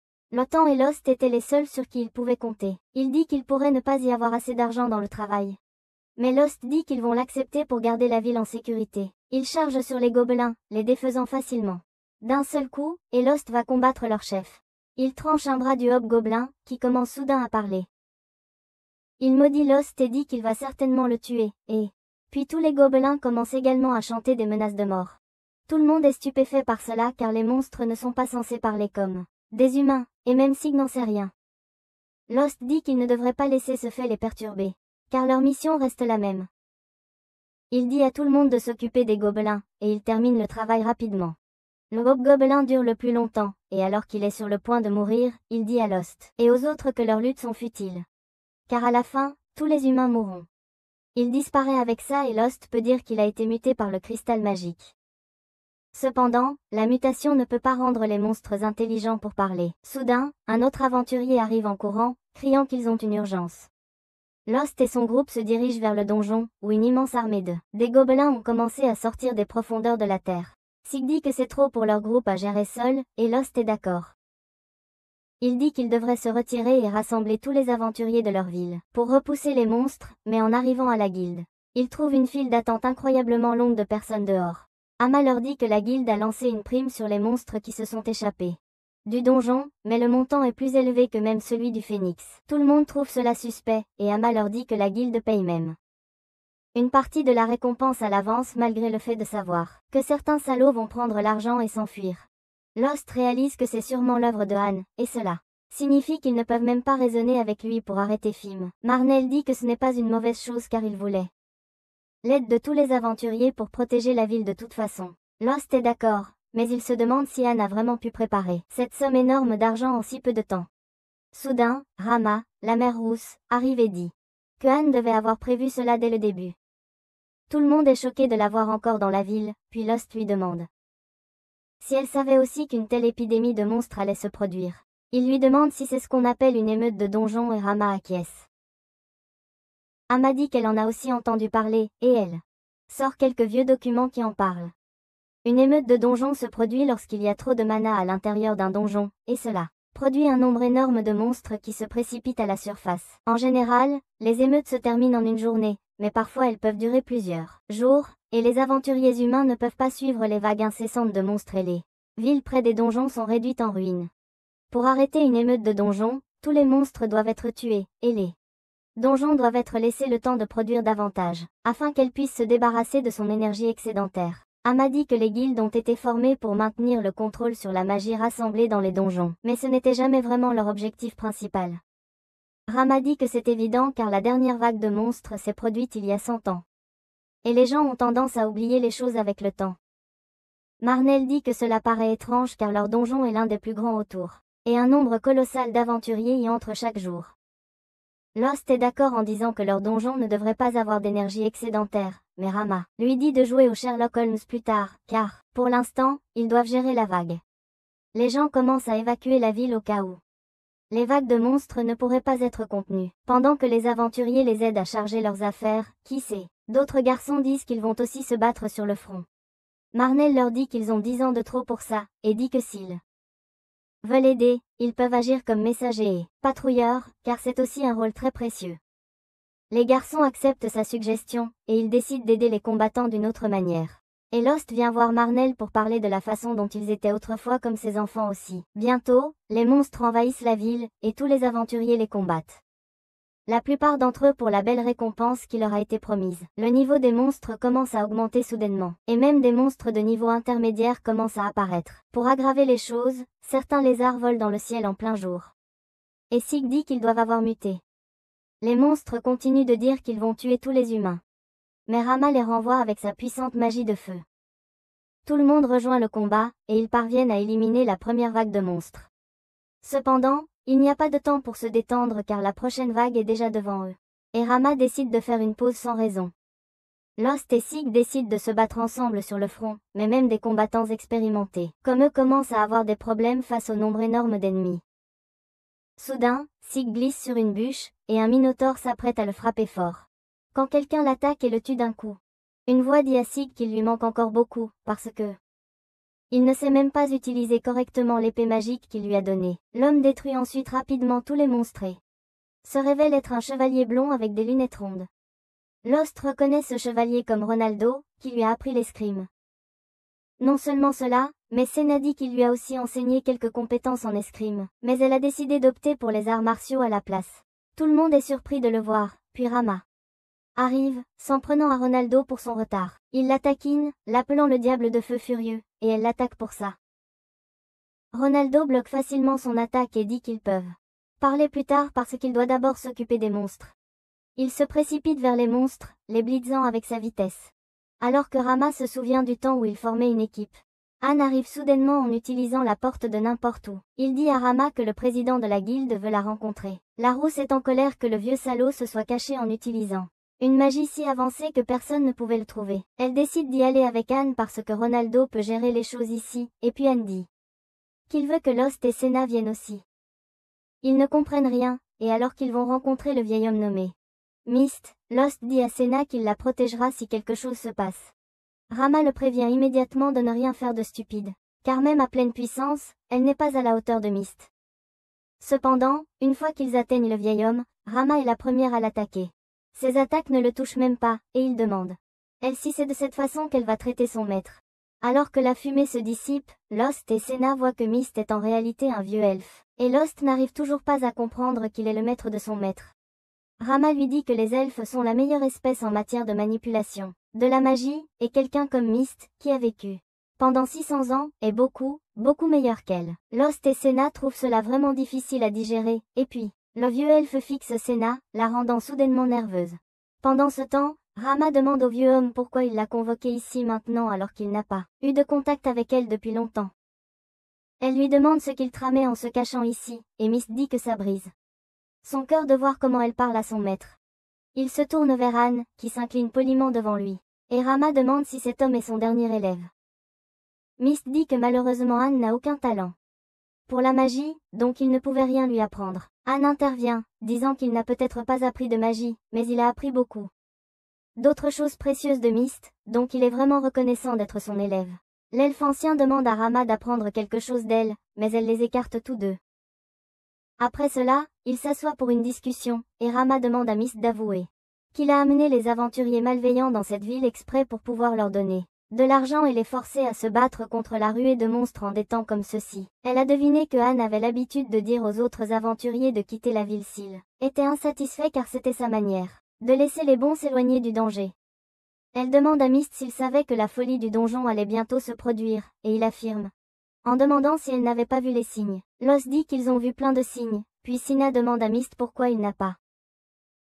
temps et Lost étaient les seuls sur qui il pouvait compter. Il dit qu'il pourrait ne pas y avoir assez d'argent dans le travail. Mais Lost dit qu'ils vont l'accepter pour garder la ville en sécurité. Il charge sur les gobelins, les défaisant facilement d'un seul coup, et Lost va combattre leur chef. Il tranche un bras du hobgoblin, qui commence soudain à parler. Il maudit Lost et dit qu'il va certainement le tuer, et puis tous les gobelins commencent également à chanter des menaces de mort. Tout le monde est stupéfait par cela car les monstres ne sont pas censés parler comme des humains, et même Sig n'en sait rien. Lost dit qu'il ne devrait pas laisser ce fait les perturber, car leur mission reste la même. Il dit à tout le monde de s'occuper des gobelins, et il termine le travail rapidement. Le hobgoblin dure le plus longtemps, et alors qu'il est sur le point de mourir, il dit à Lost et aux autres que leurs luttes sont futiles. Car à la fin, tous les humains mourront. Il disparaît avec ça et Lost peut dire qu'il a été muté par le cristal magique. Cependant, la mutation ne peut pas rendre les monstres intelligents pour parler. Soudain, un autre aventurier arrive en courant, criant qu'ils ont une urgence. Lost et son groupe se dirigent vers le donjon, où une immense armée des gobelins ont commencé à sortir des profondeurs de la terre. Sig dit que c'est trop pour leur groupe à gérer seul, et Lost est d'accord. Il dit qu'ils devraient se retirer et rassembler tous les aventuriers de leur ville, pour repousser les monstres, mais en arrivant à la guilde, ils trouvent une file d'attente incroyablement longue de personnes dehors. Amma leur dit que la guilde a lancé une prime sur les monstres qui se sont échappés du donjon, mais le montant est plus élevé que même celui du phénix. Tout le monde trouve cela suspect, et Amma leur dit que la guilde paye même une partie de la récompense à l'avance malgré le fait de savoir que certains salauds vont prendre l'argent et s'enfuir. Lost réalise que c'est sûrement l'œuvre de Han, et cela signifie qu'ils ne peuvent même pas raisonner avec lui pour arrêter Fim. Marnell dit que ce n'est pas une mauvaise chose car il voulait l'aide de tous les aventuriers pour protéger la ville de toute façon. Lost est d'accord, mais il se demande si Han a vraiment pu préparer cette somme énorme d'argent en si peu de temps. Soudain, Rama, la mère rousse, arrive et dit que Han devait avoir prévu cela dès le début. Tout le monde est choqué de la voir encore dans la ville, puis Lost lui demande si elle savait aussi qu'une telle épidémie de monstres allait se produire. Il lui demande si c'est ce qu'on appelle une émeute de donjon et Rama acquiesce. Amma dit qu'elle en a aussi entendu parler, et elle sort quelques vieux documents qui en parlent. Une émeute de donjon se produit lorsqu'il y a trop de mana à l'intérieur d'un donjon, et cela produit un nombre énorme de monstres qui se précipitent à la surface. En général, les émeutes se terminent en une journée, mais parfois elles peuvent durer plusieurs jours, et les aventuriers humains ne peuvent pas suivre les vagues incessantes de monstres et les villes près des donjons sont réduites en ruines. Pour arrêter une émeute de donjons, tous les monstres doivent être tués, et les donjons doivent être laissés le temps de produire davantage, afin qu'elles puissent se débarrasser de son énergie excédentaire. Amma dit que les guildes ont été formées pour maintenir le contrôle sur la magie rassemblée dans les donjons, mais ce n'était jamais vraiment leur objectif principal. Rama dit que c'est évident car la dernière vague de monstres s'est produite il y a 100 ans. Et les gens ont tendance à oublier les choses avec le temps. Marnell dit que cela paraît étrange car leur donjon est l'un des plus grands autour, et un nombre colossal d'aventuriers y entrent chaque jour. Lost est d'accord en disant que leur donjon ne devrait pas avoir d'énergie excédentaire, mais Rama lui dit de jouer au Sherlock Holmes plus tard, car, pour l'instant, ils doivent gérer la vague. Les gens commencent à évacuer la ville au cas où les vagues de monstres ne pourraient pas être contenues. Pendant que les aventuriers les aident à charger leurs affaires, qui sait, d'autres garçons disent qu'ils vont aussi se battre sur le front. Marnell leur dit qu'ils ont 10 ans de trop pour ça, et dit que s'ils veulent aider, ils peuvent agir comme messagers et patrouilleurs, car c'est aussi un rôle très précieux. Les garçons acceptent sa suggestion, et ils décident d'aider les combattants d'une autre manière. Et Lost vient voir Marnell pour parler de la façon dont ils étaient autrefois comme ses enfants aussi. Bientôt, les monstres envahissent la ville, et tous les aventuriers les combattent. La plupart d'entre eux pour la belle récompense qui leur a été promise. Le niveau des monstres commence à augmenter soudainement, et même des monstres de niveau intermédiaire commencent à apparaître. Pour aggraver les choses, certains lézards volent dans le ciel en plein jour. Et Sig dit qu'ils doivent avoir muté. Les monstres continuent de dire qu'ils vont tuer tous les humains. Mais Rama les renvoie avec sa puissante magie de feu. Tout le monde rejoint le combat, et ils parviennent à éliminer la première vague de monstres. Cependant, il n'y a pas de temps pour se détendre car la prochaine vague est déjà devant eux. Et Rama décide de faire une pause sans raison. Lost et Sig décident de se battre ensemble sur le front, mais même des combattants expérimentés, comme eux, commencent à avoir des problèmes face au nombre énorme d'ennemis. Soudain, Sig glisse sur une bûche, et un minotaure s'apprête à le frapper fort. Quand quelqu'un l'attaque et le tue d'un coup, une voix dit à Sig qu'il lui manque encore beaucoup, parce que il ne sait même pas utiliser correctement l'épée magique qu'il lui a donnée. L'homme détruit ensuite rapidement tous les monstres et se révèle être un chevalier blond avec des lunettes rondes. Lost reconnaît ce chevalier comme Ronaldo, qui lui a appris l'escrime. Non seulement cela, mais Senna dit qu'il lui a aussi enseigné quelques compétences en escrime, mais elle a décidé d'opter pour les arts martiaux à la place. Tout le monde est surpris de le voir, puis Rama arrive, s'en prenant à Ronaldo pour son retard. Il la taquine, l'appelant le diable de feu furieux, et elle l'attaque pour ça. Ronaldo bloque facilement son attaque et dit qu'ils peuvent parler plus tard parce qu'il doit d'abord s'occuper des monstres. Il se précipite vers les monstres, les blitzant avec sa vitesse. Alors que Rama se souvient du temps où il formait une équipe. Anne arrive soudainement en utilisant la porte de n'importe où. Il dit à Rama que le président de la guilde veut la rencontrer. La rousse est en colère que le vieux salaud se soit caché en utilisant une magie si avancée que personne ne pouvait le trouver. Elle décide d'y aller avec Anne parce que Ronaldo peut gérer les choses ici, et puis Anne dit qu'il veut que Lost et Senna viennent aussi. Ils ne comprennent rien, et alors qu'ils vont rencontrer le vieil homme nommé Mist, Lost dit à Senna qu'il la protégera si quelque chose se passe. Rama le prévient immédiatement de ne rien faire de stupide, car même à pleine puissance, elle n'est pas à la hauteur de Mist. Cependant, une fois qu'ils atteignent le vieil homme, Rama est la première à l'attaquer. Ses attaques ne le touchent même pas, et il demande elle si c'est de cette façon qu'elle va traiter son maître. Alors que la fumée se dissipe, Lost et Senna voient que Mist est en réalité un vieux elfe, et Lost n'arrive toujours pas à comprendre qu'il est le maître de son maître. Rama lui dit que les elfes sont la meilleure espèce en matière de manipulation, de la magie, et quelqu'un comme Mist, qui a vécu pendant 600 ans, est beaucoup, beaucoup meilleur qu'elle. Lost et Senna trouvent cela vraiment difficile à digérer, et puis, le vieux elfe fixe Senna, la rendant soudainement nerveuse. Pendant ce temps, Rama demande au vieux homme pourquoi il l'a convoqué ici maintenant alors qu'il n'a pas eu de contact avec elle depuis longtemps. Elle lui demande ce qu'il tramait en se cachant ici, et Mist dit que ça brise son cœur de voir comment elle parle à son maître. Il se tourne vers Anne, qui s'incline poliment devant lui, et Rama demande si cet homme est son dernier élève. Mist dit que malheureusement Anne n'a aucun talent pour la magie, donc il ne pouvait rien lui apprendre. Anne intervient, disant qu'il n'a peut-être pas appris de magie, mais il a appris beaucoup d'autres choses précieuses de Mist, donc il est vraiment reconnaissant d'être son élève. L'elfe ancien demande à Rama d'apprendre quelque chose d'elle, mais elle les écarte tous deux. Après cela, il s'assoit pour une discussion, et Rama demande à Mist d'avouer qu'il a amené les aventuriers malveillants dans cette ville exprès pour pouvoir leur donner de l'argent et les forcer à se battre contre la ruée de monstres en des temps comme ceux-ci. Elle a deviné que Anne avait l'habitude de dire aux autres aventuriers de quitter la ville s'ils étaient insatisfaits car c'était sa manière de laisser les bons s'éloigner du danger. Elle demande à Mist s'il savait que la folie du donjon allait bientôt se produire, et il affirme en demandant si elle n'avait pas vu les signes. Lost dit qu'ils ont vu plein de signes, puis Sina demande à Mist pourquoi il n'a pas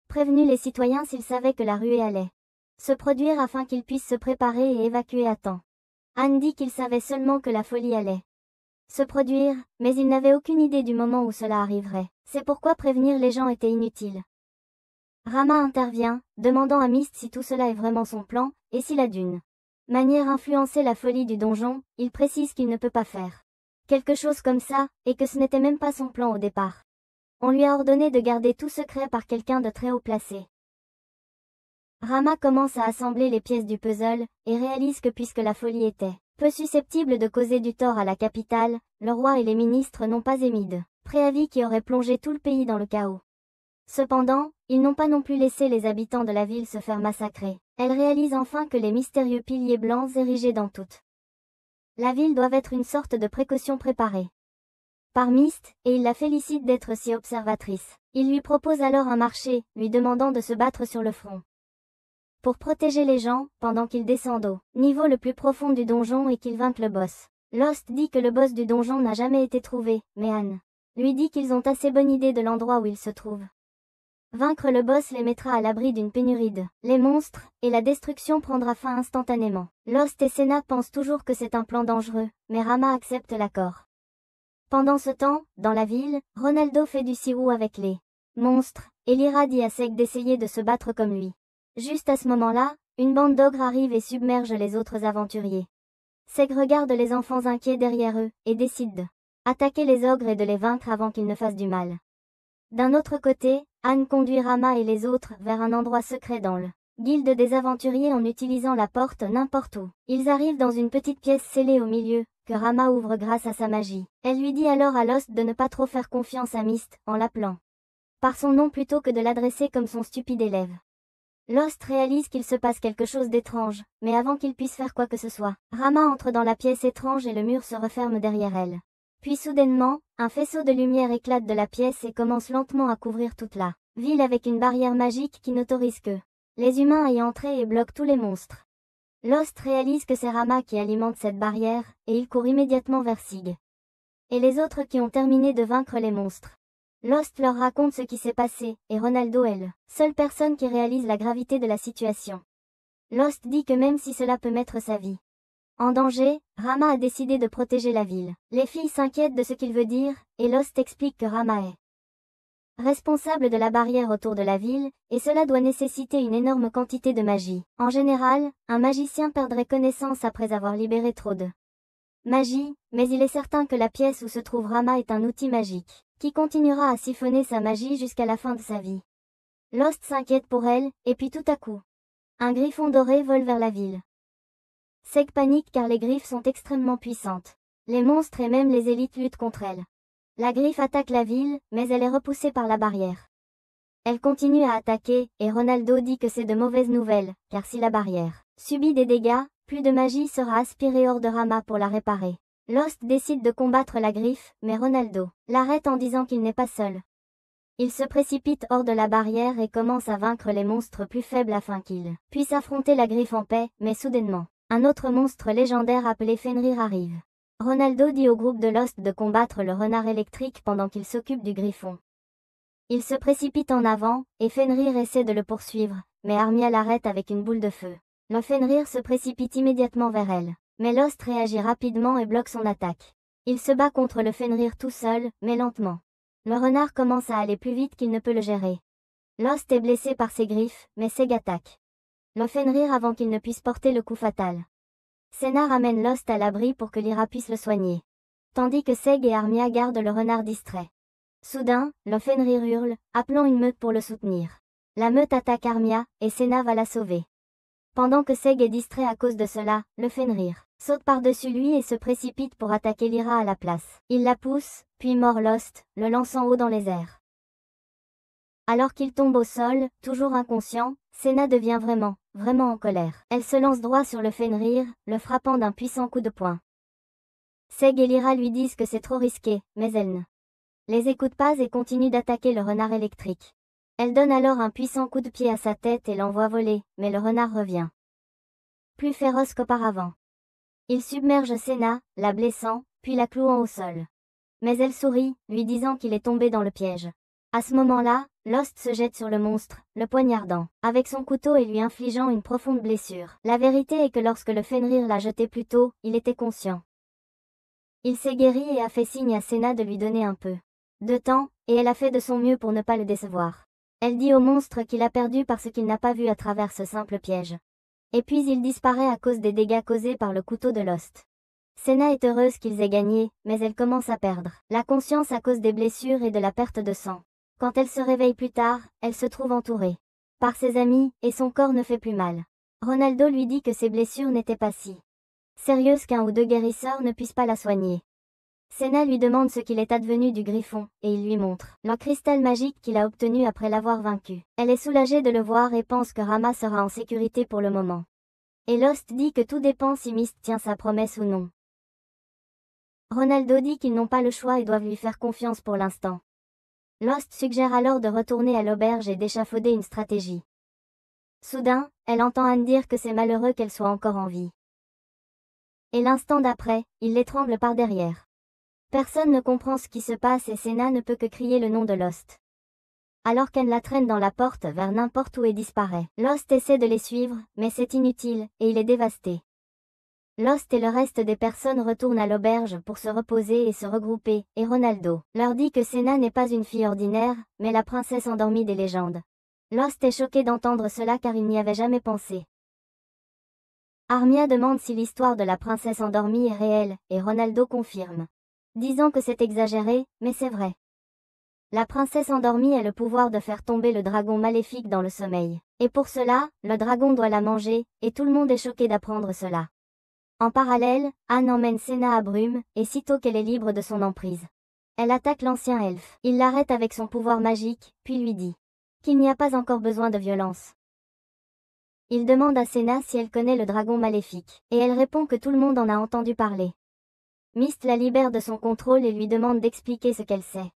prévenu les citoyens s'ils savaient que la ruée allait se produire afin qu'ils puissent se préparer et évacuer à temps. Anne dit qu'il savait seulement que la folie allait se produire, mais il n'avait aucune idée du moment où cela arriverait. C'est pourquoi prévenir les gens était inutile. Rama intervient, demandant à Mist si tout cela est vraiment son plan, et s'il a d'une manière influencer la folie du donjon. Il précise qu'il ne peut pas faire quelque chose comme ça, et que ce n'était même pas son plan au départ. On lui a ordonné de garder tout secret par quelqu'un de très haut placé. Rama commence à assembler les pièces du puzzle, et réalise que puisque la folie était peu susceptible de causer du tort à la capitale, le roi et les ministres n'ont pas émis de préavis qui aurait plongé tout le pays dans le chaos. Cependant, ils n'ont pas non plus laissé les habitants de la ville se faire massacrer. Elle réalise enfin que les mystérieux piliers blancs érigés dans toute la ville doivent être une sorte de précaution préparée par Mist, et il la félicite d'être si observatrice. Il lui propose alors un marché, lui demandant de se battre sur le front pour protéger les gens, pendant qu'ils descendent au niveau le plus profond du donjon et qu'ils vainquent le boss. Lost dit que le boss du donjon n'a jamais été trouvé, mais Anne lui dit qu'ils ont assez bonne idée de l'endroit où il se trouve. Vaincre le boss les mettra à l'abri d'une pénurie de les monstres, et la destruction prendra fin instantanément. Lost et Senna pensent toujours que c'est un plan dangereux, mais Rama accepte l'accord. Pendant ce temps, dans la ville, Ronaldo fait du sirop avec les monstres, et Lyra dit à Seg d'essayer de se battre comme lui. Juste à ce moment-là, une bande d'ogres arrive et submerge les autres aventuriers. Seg regarde les enfants inquiets derrière eux, et décide de attaquer les ogres et de les vaincre avant qu'ils ne fassent du mal. D'un autre côté, Anne conduit Rama et les autres vers un endroit secret dans le guilde des aventuriers en utilisant la porte n'importe où. Ils arrivent dans une petite pièce scellée au milieu, que Rama ouvre grâce à sa magie. Elle lui dit alors à Lost de ne pas trop faire confiance à Mist, en l'appelant par son nom plutôt que de l'adresser comme son stupide élève. Lost réalise qu'il se passe quelque chose d'étrange, mais avant qu'il puisse faire quoi que ce soit, Rama entre dans la pièce étrange et le mur se referme derrière elle. Puis soudainement, un faisceau de lumière éclate de la pièce et commence lentement à couvrir toute la ville avec une barrière magique qui n'autorise que les humains à y entrer et bloque tous les monstres. Lost réalise que c'est Rama qui alimente cette barrière, et il court immédiatement vers Sig et les autres qui ont terminé de vaincre les monstres. Lost leur raconte ce qui s'est passé, et Ronaldo est la seule personne qui réalise la gravité de la situation. Lost dit que même si cela peut mettre sa vie en danger, Rama a décidé de protéger la ville. Les filles s'inquiètent de ce qu'il veut dire, et Lost explique que Rama est responsable de la barrière autour de la ville, et cela doit nécessiter une énorme quantité de magie. En général, un magicien perdrait connaissance après avoir libéré trop de magie, mais il est certain que la pièce où se trouve Rama est un outil magique, qui continuera à siphonner sa magie jusqu'à la fin de sa vie. Lost s'inquiète pour elle, et puis tout à coup, un griffon doré vole vers la ville. Seg panique car les griffes sont extrêmement puissantes. Les monstres et même les élites luttent contre elle. La griffe attaque la ville, mais elle est repoussée par la barrière. Elle continue à attaquer, et Ronaldo dit que c'est de mauvaises nouvelles, car si la barrière subit des dégâts, plus de magie sera aspirée hors de Rama pour la réparer. Lost décide de combattre la griffe, mais Ronaldo l'arrête en disant qu'il n'est pas seul. Il se précipite hors de la barrière et commence à vaincre les monstres plus faibles afin qu'ils puissent affronter la griffe en paix, mais soudainement, un autre monstre légendaire appelé Fenrir arrive. Ronaldo dit au groupe de Lost de combattre le renard électrique pendant qu'il s'occupe du griffon. Il se précipite en avant, et Fenrir essaie de le poursuivre, mais Armia l'arrête avec une boule de feu. Le Fenrir se précipite immédiatement vers elle, mais Lost réagit rapidement et bloque son attaque. Il se bat contre le Fenrir tout seul, mais lentement. Le renard commence à aller plus vite qu'il ne peut le gérer. Lost est blessé par ses griffes, mais Seg attaque le Fenrir avant qu'il ne puisse porter le coup fatal. Senna ramène Lost à l'abri pour que Lyra puisse le soigner, tandis que Seg et Armia gardent le renard distrait. Soudain, le Fenrir hurle, appelant une meute pour le soutenir. La meute attaque Armia, et Senna va la sauver. Pendant que Seg est distrait à cause de cela, le Fenrir saute par-dessus lui et se précipite pour attaquer Lyra à la place. Il la pousse, puis mord Lost, le lançant haut dans les airs. Alors qu'il tombe au sol, toujours inconscient, Senna devient vraiment en colère. Elle se lance droit sur le Fenrir, le frappant d'un puissant coup de poing. Seg et Lyra lui disent que c'est trop risqué, mais elle ne les écoute pas et continue d'attaquer le renard électrique. Elle donne alors un puissant coup de pied à sa tête et l'envoie voler, mais le renard revient plus féroce qu'auparavant. Il submerge Senna, la blessant, puis la clouant au sol. Mais elle sourit, lui disant qu'il est tombé dans le piège. À ce moment-là, Lost se jette sur le monstre, le poignardant avec son couteau et lui infligeant une profonde blessure. La vérité est que lorsque le Fenrir l'a jeté plus tôt, il était conscient. Il s'est guéri et a fait signe à Senna de lui donner un peu de temps, et elle a fait de son mieux pour ne pas le décevoir. Elle dit au monstre qu'il a perdu parce qu'il n'a pas vu à travers ce simple piège. Et puis il disparaît à cause des dégâts causés par le couteau de Lost. Senna est heureuse qu'ils aient gagné, mais elle commence à perdre la conscience à cause des blessures et de la perte de sang. Quand elle se réveille plus tard, elle se trouve entourée par ses amis, et son corps ne fait plus mal. Ronaldo lui dit que ses blessures n'étaient pas si sérieuses qu'un ou deux guérisseurs ne puissent pas la soigner. Senna lui demande ce qu'il est advenu du griffon, et il lui montre le cristal magique qu'il a obtenu après l'avoir vaincu. Elle est soulagée de le voir et pense que Rama sera en sécurité pour le moment. Et Lost dit que tout dépend si Mist tient sa promesse ou non. Ronaldo dit qu'ils n'ont pas le choix et doivent lui faire confiance pour l'instant. Lost suggère alors de retourner à l'auberge et d'échafauder une stratégie. Soudain, elle entend Anne dire que c'est malheureux qu'elle soit encore en vie. Et l'instant d'après, il l'étrangle par derrière. Personne ne comprend ce qui se passe et Senna ne peut que crier le nom de Lost. Alors qu'elle la traîne dans la porte vers n'importe où et disparaît. Lost essaie de les suivre, mais c'est inutile, et il est dévasté. Lost et le reste des personnes retournent à l'auberge pour se reposer et se regrouper, et Ronaldo leur dit que Senna n'est pas une fille ordinaire, mais la princesse endormie des légendes. Lost est choqué d'entendre cela car il n'y avait jamais pensé. Armia demande si l'histoire de la princesse endormie est réelle, et Ronaldo confirme, disant que c'est exagéré, mais c'est vrai. La princesse endormie a le pouvoir de faire tomber le dragon maléfique dans le sommeil. Et pour cela, le dragon doit la manger, et tout le monde est choqué d'apprendre cela. En parallèle, Anne emmène Senna à Brume, et sitôt qu'elle est libre de son emprise, elle attaque l'ancien elfe. Il l'arrête avec son pouvoir magique, puis lui dit qu'il n'y a pas encore besoin de violence. Il demande à Senna si elle connaît le dragon maléfique, et elle répond que tout le monde en a entendu parler. Mist la libère de son contrôle et lui demande d'expliquer ce qu'elle sait.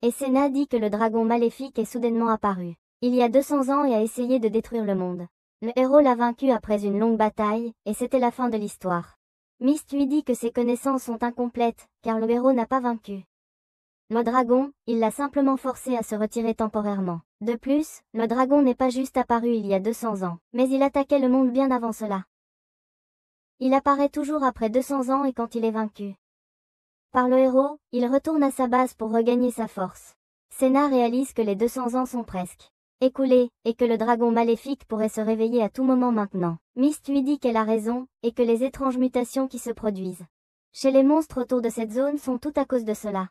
Et Senna dit que le dragon maléfique est soudainement apparu, il y a 200 ans et a essayé de détruire le monde. Le héros l'a vaincu après une longue bataille, et c'était la fin de l'histoire. Mist lui dit que ses connaissances sont incomplètes, car le héros n'a pas vaincu le dragon, il l'a simplement forcé à se retirer temporairement. De plus, le dragon n'est pas juste apparu il y a 200 ans, mais il attaquait le monde bien avant cela. Il apparaît toujours après 200 ans et quand il est vaincu par le héros, il retourne à sa base pour regagner sa force. Senna réalise que les 200 ans sont presque écoulés, et que le dragon maléfique pourrait se réveiller à tout moment maintenant. Mist lui dit qu'elle a raison, et que les étranges mutations qui se produisent chez les monstres autour de cette zone sont toutes à cause de cela.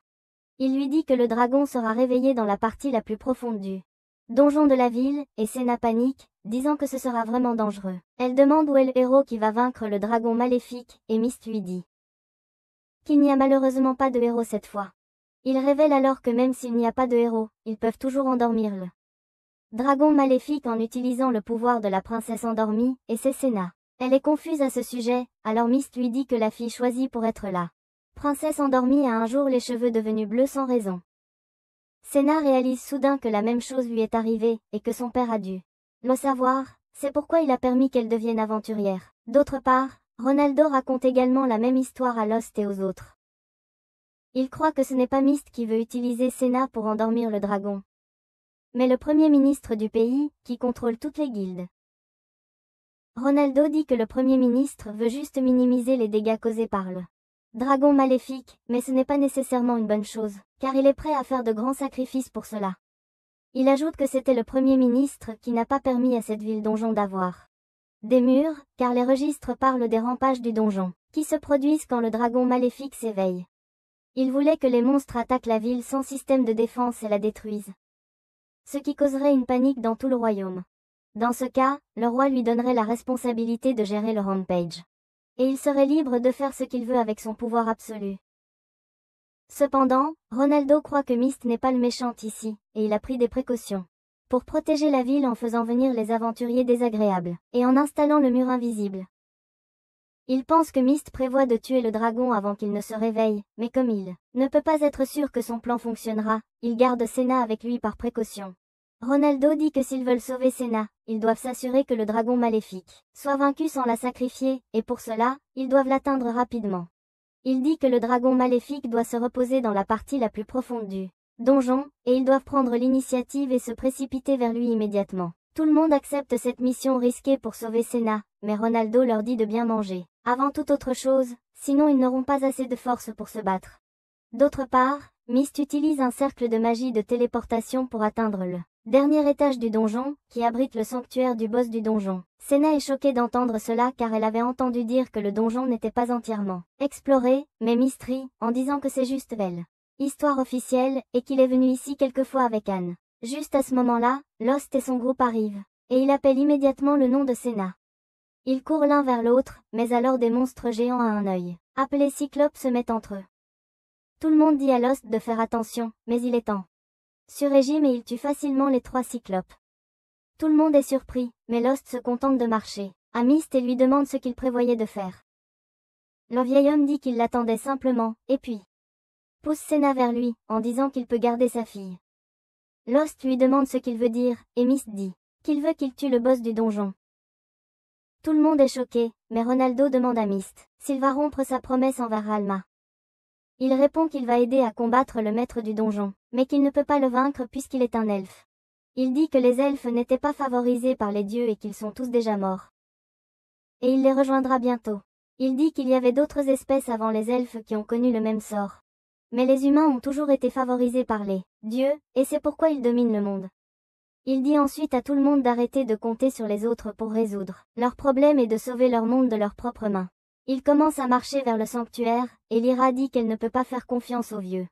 Il lui dit que le dragon sera réveillé dans la partie la plus profonde du donjon de la ville, et Senna panique, disant que ce sera vraiment dangereux. Elle demande où est le héros qui va vaincre le dragon maléfique, et Mist lui dit qu'il n'y a malheureusement pas de héros cette fois. Il révèle alors que même s'il n'y a pas de héros, ils peuvent toujours endormir le dragon maléfique en utilisant le pouvoir de la princesse endormie, et c'est Senna. Elle est confuse à ce sujet, alors Mist lui dit que la fille choisie pour être la princesse endormie a un jour les cheveux devenus bleus sans raison. Senna réalise soudain que la même chose lui est arrivée, et que son père a dû le savoir, c'est pourquoi il a permis qu'elle devienne aventurière. D'autre part, Ronaldo raconte également la même histoire à Lost et aux autres. Il croit que ce n'est pas Mist qui veut utiliser Senna pour endormir le dragon, mais le premier ministre du pays, qui contrôle toutes les guildes. Ronaldo dit que le premier ministre veut juste minimiser les dégâts causés par le dragon maléfique, mais ce n'est pas nécessairement une bonne chose, car il est prêt à faire de grands sacrifices pour cela. Il ajoute que c'était le premier ministre qui n'a pas permis à cette ville donjon d'avoir des murs, car les registres parlent des rampages du donjon, qui se produisent quand le dragon maléfique s'éveille. Il voulait que les monstres attaquent la ville sans système de défense et la détruisent, ce qui causerait une panique dans tout le royaume. Dans ce cas, le roi lui donnerait la responsabilité de gérer le rampage. Et il serait libre de faire ce qu'il veut avec son pouvoir absolu. Cependant, Ronaldo croit que Mist n'est pas le méchant ici, et il a pris des précautions pour protéger la ville en faisant venir les aventuriers désagréables, et en installant le mur invisible. Il pense que Mist prévoit de tuer le dragon avant qu'il ne se réveille, mais comme il ne peut pas être sûr que son plan fonctionnera, il garde Senna avec lui par précaution. Ronaldo dit que s'ils veulent sauver Senna, ils doivent s'assurer que le dragon maléfique soit vaincu sans la sacrifier, et pour cela, ils doivent l'atteindre rapidement. Il dit que le dragon maléfique doit se reposer dans la partie la plus profonde du donjon, et ils doivent prendre l'initiative et se précipiter vers lui immédiatement. Tout le monde accepte cette mission risquée pour sauver Senna, mais Ronaldo leur dit de bien manger avant toute autre chose, sinon ils n'auront pas assez de force pour se battre. D'autre part, Mist utilise un cercle de magie de téléportation pour atteindre le dernier étage du donjon, qui abrite le sanctuaire du boss du donjon. Senna est choquée d'entendre cela car elle avait entendu dire que le donjon n'était pas entièrement exploré, mais Mist rit, en disant que c'est juste belle histoire officielle, et qu'il est venu ici quelquefois avec Anne. Juste à ce moment-là, Lost et son groupe arrivent, et il appelle immédiatement le nom de Senna. Ils courent l'un vers l'autre, mais alors des monstres géants à un œil, appelés Cyclopes, se mettent entre eux. Tout le monde dit à Lost de faire attention, mais il est en sur-régime et il tue facilement les 3 Cyclopes. Tout le monde est surpris, mais Lost se contente de marcher à Mist et lui demande ce qu'il prévoyait de faire. Le vieil homme dit qu'il l'attendait simplement, et puis pousse Senna vers lui, en disant qu'il peut garder sa fille. Lost lui demande ce qu'il veut dire, et Mist dit qu'il veut qu'il tue le boss du donjon. Tout le monde est choqué, mais Ronaldo demande à Mist s'il va rompre sa promesse envers Alma. Il répond qu'il va aider à combattre le maître du donjon, mais qu'il ne peut pas le vaincre puisqu'il est un elfe. Il dit que les elfes n'étaient pas favorisés par les dieux et qu'ils sont tous déjà morts. Et il les rejoindra bientôt. Il dit qu'il y avait d'autres espèces avant les elfes qui ont connu le même sort. Mais les humains ont toujours été favorisés par les dieux, et c'est pourquoi ils dominent le monde. Il dit ensuite à tout le monde d'arrêter de compter sur les autres pour résoudre leurs problèmes et de sauver leur monde de leurs propres mains. Il commence à marcher vers le sanctuaire, et Lyra dit qu'elle ne peut pas faire confiance aux vieux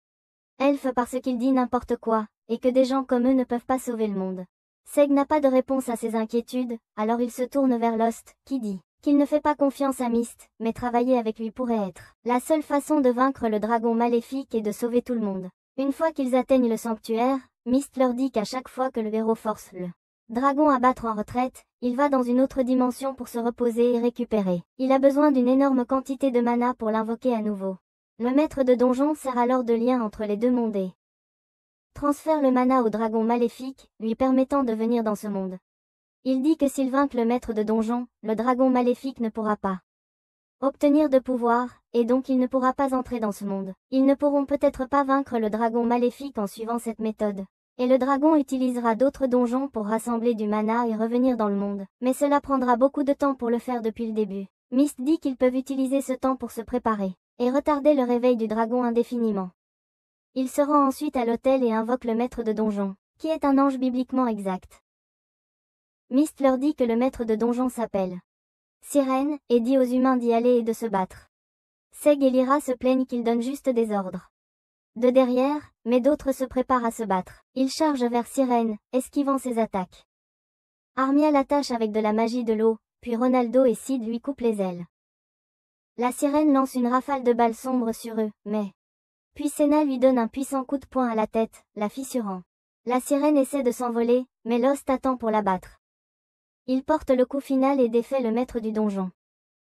elfes parce qu'il dit n'importe quoi, et que des gens comme eux ne peuvent pas sauver le monde. Seg n'a pas de réponse à ses inquiétudes, alors il se tourne vers Lost, qui dit qu'il ne fait pas confiance à Mist, mais travailler avec lui pourrait être la seule façon de vaincre le dragon maléfique et de sauver tout le monde. Une fois qu'ils atteignent le sanctuaire, Mist leur dit qu'à chaque fois que le héros force le dragon à battre en retraite, il va dans une autre dimension pour se reposer et récupérer. Il a besoin d'une énorme quantité de mana pour l'invoquer à nouveau. Le maître de donjon sert alors de lien entre les deux mondes et transfère le mana au dragon maléfique, lui permettant de venir dans ce monde. Il dit que s'il vainque le maître de donjon, le dragon maléfique ne pourra pas obtenir de pouvoir, et donc il ne pourra pas entrer dans ce monde. Ils ne pourront peut-être pas vaincre le dragon maléfique en suivant cette méthode. Et le dragon utilisera d'autres donjons pour rassembler du mana et revenir dans le monde. Mais cela prendra beaucoup de temps pour le faire depuis le début. Mist dit qu'ils peuvent utiliser ce temps pour se préparer et retarder le réveil du dragon indéfiniment. Il se rend ensuite à l'hôtel et invoque le maître de donjon, qui est un ange bibliquement exact. Mist leur dit que le maître de donjon s'appelle Sirène, et dit aux humains d'y aller et de se battre. Seg et Lyra se plaignent qu'il donne juste des ordres de derrière, mais d'autres se préparent à se battre. Ils chargent vers Sirène, esquivant ses attaques. Armia l'attache avec de la magie de l'eau, puis Ronaldo et Sid lui coupent les ailes. La sirène lance une rafale de balles sombres sur eux, mais puis Senna lui donne un puissant coup de poing à la tête, la fissurant. La sirène essaie de s'envoler, mais Lost attend pour la battre. Il porte le coup final et défait le maître du donjon.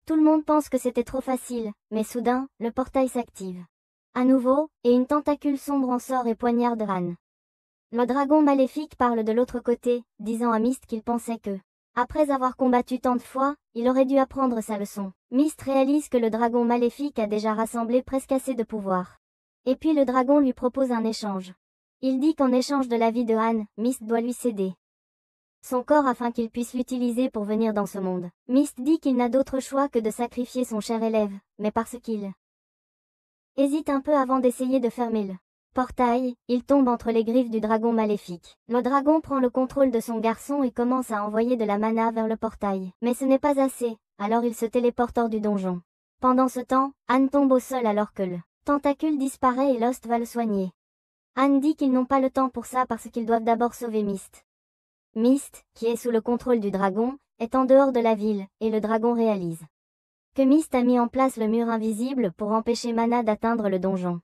Tout le monde pense que c'était trop facile, mais soudain, le portail s'active à nouveau, et une tentacule sombre en sort et poignarde Han. Le dragon maléfique parle de l'autre côté, disant à Mist qu'il pensait que, après avoir combattu tant de fois, il aurait dû apprendre sa leçon. Mist réalise que le dragon maléfique a déjà rassemblé presque assez de pouvoir. Et puis le dragon lui propose un échange. Il dit qu'en échange de la vie de Han, Mist doit lui céder son corps afin qu'il puisse l'utiliser pour venir dans ce monde. Mist dit qu'il n'a d'autre choix que de sacrifier son cher élève, mais parce qu'il hésite un peu avant d'essayer de fermer le portail, il tombe entre les griffes du dragon maléfique. Le dragon prend le contrôle de son garçon et commence à envoyer de la mana vers le portail. Mais ce n'est pas assez, alors il se téléporte hors du donjon. Pendant ce temps, Anne tombe au sol alors que le tentacule disparaît et Lost va le soigner. Anne dit qu'ils n'ont pas le temps pour ça parce qu'ils doivent d'abord sauver Mist. Mist, qui est sous le contrôle du dragon, est en dehors de la ville, et le dragon réalise que Mist a mis en place le mur invisible pour empêcher Mana d'atteindre le donjon.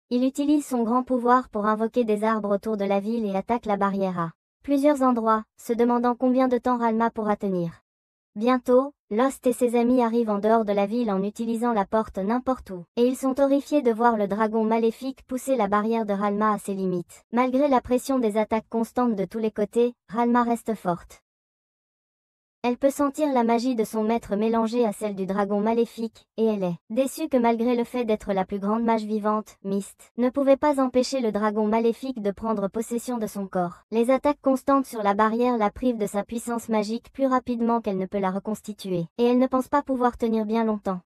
Il utilise son grand pouvoir pour invoquer des arbres autour de la ville et attaque la barrière à plusieurs endroits, se demandant combien de temps Ralma pourra tenir. Bientôt, Lost et ses amis arrivent en dehors de la ville en utilisant la porte n'importe où, et ils sont horrifiés de voir le dragon maléfique pousser la barrière de Ralma à ses limites. Malgré la pression des attaques constantes de tous les côtés, Ralma reste forte. Elle peut sentir la magie de son maître mélangée à celle du dragon maléfique, et elle est déçue que malgré le fait d'être la plus grande mage vivante, Mist ne pouvait pas empêcher le dragon maléfique de prendre possession de son corps. Les attaques constantes sur la barrière la privent de sa puissance magique plus rapidement qu'elle ne peut la reconstituer, et elle ne pense pas pouvoir tenir bien longtemps.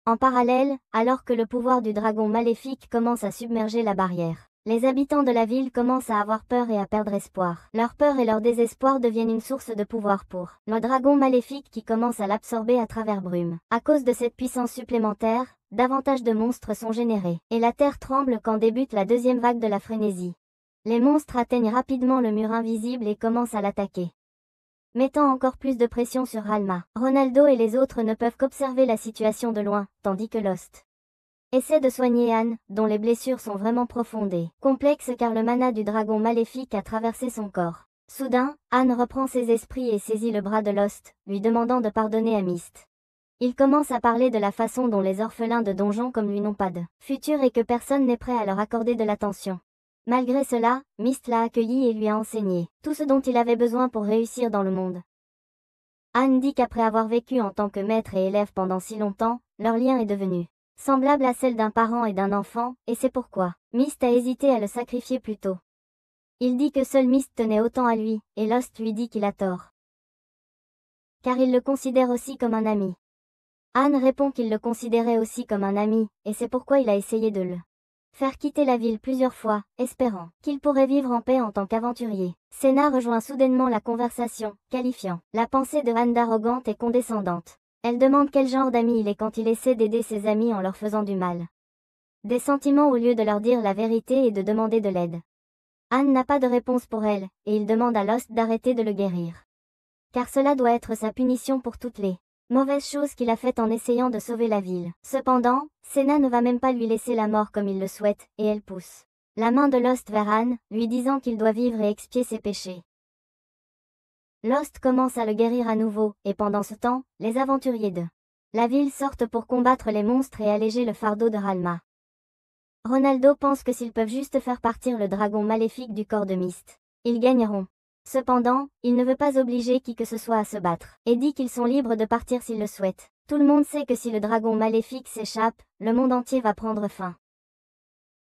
En parallèle, alors que le pouvoir du dragon maléfique commence à submerger la barrière, les habitants de la ville commencent à avoir peur et à perdre espoir. Leur peur et leur désespoir deviennent une source de pouvoir pour le dragon maléfique qui commence à l'absorber à travers brume. À cause de cette puissance supplémentaire, davantage de monstres sont générés, et la terre tremble quand débute la deuxième vague de la frénésie. Les monstres atteignent rapidement le mur invisible et commencent à l'attaquer, mettant encore plus de pression sur Ralma. Ronaldo et les autres ne peuvent qu'observer la situation de loin, tandis que Lost essaie de soigner Anne, dont les blessures sont vraiment profondes et complexes car le mana du dragon maléfique a traversé son corps. Soudain, Anne reprend ses esprits et saisit le bras de Lost, lui demandant de pardonner à Mist. Il commence à parler de la façon dont les orphelins de donjons comme lui n'ont pas de futur et que personne n'est prêt à leur accorder de l'attention. Malgré cela, Mist l'a accueilli et lui a enseigné tout ce dont il avait besoin pour réussir dans le monde. Anne dit qu'après avoir vécu en tant que maître et élève pendant si longtemps, leur lien est devenu semblable à celle d'un parent et d'un enfant, et c'est pourquoi Mist a hésité à le sacrifier plus tôt. Il dit que seul Mist tenait autant à lui, et Lost lui dit qu'il a tort, car il le considère aussi comme un ami. Anne répond qu'il le considérait aussi comme un ami, et c'est pourquoi il a essayé de le faire quitter la ville plusieurs fois, espérant qu'il pourrait vivre en paix en tant qu'aventurier. Senna rejoint soudainement la conversation, qualifiant la pensée de Han d'arrogante et condescendante. Elle demande quel genre d'ami il est quand il essaie d'aider ses amis en leur faisant du mal. Des sentiments au lieu de leur dire la vérité et de demander de l'aide. Han n'a pas de réponse pour elle, et il demande à Lost d'arrêter de le guérir. Car cela doit être sa punition pour toutes les mauvaises choses qu'il a faites en essayant de sauver la ville. Cependant, Senna ne va même pas lui laisser la mort comme il le souhaite, et elle pousse la main de Lost vers Han, lui disant qu'il doit vivre et expier ses péchés. Lost commence à le guérir à nouveau, et pendant ce temps, les aventuriers de la ville sortent pour combattre les monstres et alléger le fardeau de Ralma. Ronaldo pense que s'ils peuvent juste faire partir le dragon maléfique du corps de Mist, ils gagneront. Cependant, il ne veut pas obliger qui que ce soit à se battre, et dit qu'ils sont libres de partir s'ils le souhaitent. Tout le monde sait que si le dragon maléfique s'échappe, le monde entier va prendre fin.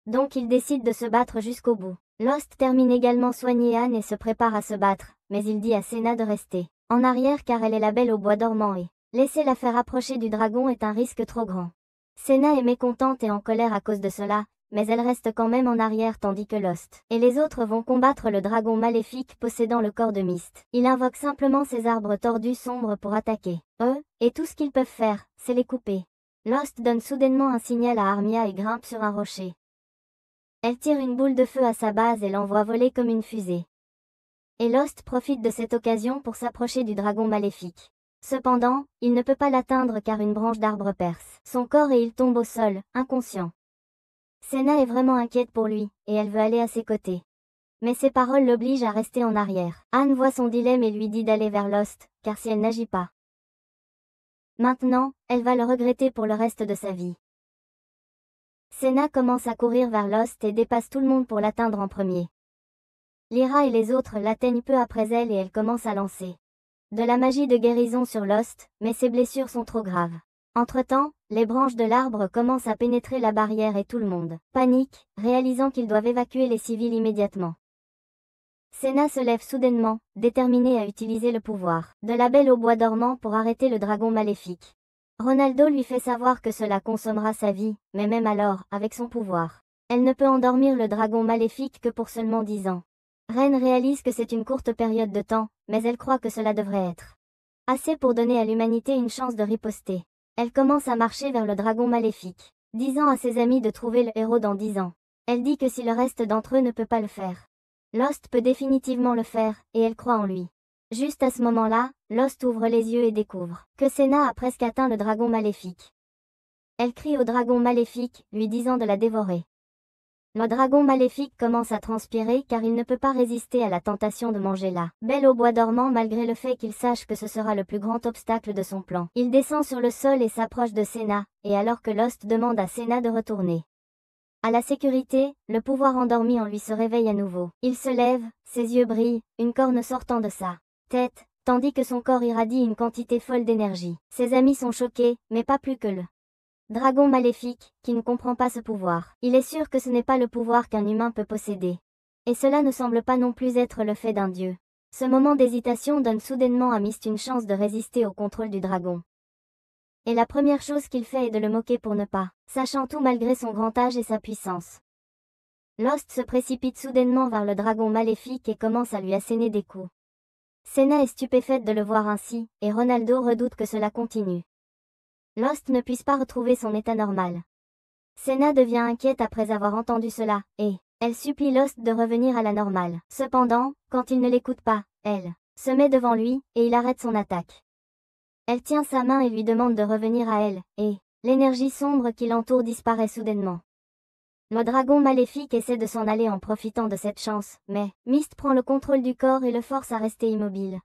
Donc ils décident de se battre jusqu'au bout. Lost termine également soigner Anne et se prépare à se battre, mais il dit à Senna de rester en arrière car elle est la belle au bois dormant et laisser la faire approcher du dragon est un risque trop grand. Senna est mécontente et en colère à cause de cela, mais elle reste quand même en arrière tandis que Lost et les autres vont combattre le dragon maléfique possédant le corps de Mist. Il invoque simplement ses arbres tordus sombres pour attaquer eux, et tout ce qu'ils peuvent faire, c'est les couper. Lost donne soudainement un signal à Armia et grimpe sur un rocher. Elle tire une boule de feu à sa base et l'envoie voler comme une fusée. Et Lost profite de cette occasion pour s'approcher du dragon maléfique. Cependant, il ne peut pas l'atteindre car une branche d'arbre perce son corps et il tombe au sol, inconscient. Senna est vraiment inquiète pour lui, et elle veut aller à ses côtés. Mais ses paroles l'obligent à rester en arrière. Anne voit son dilemme et lui dit d'aller vers Lost, car si elle n'agit pas maintenant, elle va le regretter pour le reste de sa vie. Senna commence à courir vers Lost et dépasse tout le monde pour l'atteindre en premier. Lyra et les autres l'atteignent peu après elle et elle commence à lancer de la magie de guérison sur Lost, mais ses blessures sont trop graves. Entre-temps, les branches de l'arbre commencent à pénétrer la barrière et tout le monde panique, réalisant qu'ils doivent évacuer les civils immédiatement. Senna se lève soudainement, déterminée à utiliser le pouvoir de la belle au bois dormant pour arrêter le dragon maléfique. Ronaldo lui fait savoir que cela consommera sa vie, mais même alors, avec son pouvoir, elle ne peut endormir le dragon maléfique que pour seulement 10 ans. Ren réalise que c'est une courte période de temps, mais elle croit que cela devrait être assez pour donner à l'humanité une chance de riposter. Elle commence à marcher vers le dragon maléfique, disant à ses amis de trouver le héros dans 10 ans. Elle dit que si le reste d'entre eux ne peut pas le faire, Lost peut définitivement le faire, et elle croit en lui. Juste à ce moment-là, Lost ouvre les yeux et découvre que Senna a presque atteint le dragon maléfique. Elle crie au dragon maléfique, lui disant de la dévorer. Le dragon maléfique commence à transpirer car il ne peut pas résister à la tentation de manger la belle au bois dormant malgré le fait qu'il sache que ce sera le plus grand obstacle de son plan. Il descend sur le sol et s'approche de Senna, et alors que Lost demande à Senna de retourner à la sécurité, le pouvoir endormi en lui se réveille à nouveau. Il se lève, ses yeux brillent, une corne sortant de sa tête, tandis que son corps irradie une quantité folle d'énergie. Ses amis sont choqués, mais pas plus que le dragon maléfique, qui ne comprend pas ce pouvoir. Il est sûr que ce n'est pas le pouvoir qu'un humain peut posséder. Et cela ne semble pas non plus être le fait d'un dieu. Ce moment d'hésitation donne soudainement à Mist une chance de résister au contrôle du dragon. Et la première chose qu'il fait est de le moquer pour ne pas, sachant tout malgré son grand âge et sa puissance. Lost se précipite soudainement vers le dragon maléfique et commence à lui asséner des coups. Senna est stupéfaite de le voir ainsi, et Ronaldo redoute que cela continue. Lost ne puisse pas retrouver son état normal. Senna devient inquiète après avoir entendu cela, et elle supplie Lost de revenir à la normale. Cependant, quand il ne l'écoute pas, elle se met devant lui, et il arrête son attaque. Elle tient sa main et lui demande de revenir à elle, et l'énergie sombre qui l'entoure disparaît soudainement. Le dragon maléfique essaie de s'en aller en profitant de cette chance, mais Mist prend le contrôle du corps et le force à rester immobile.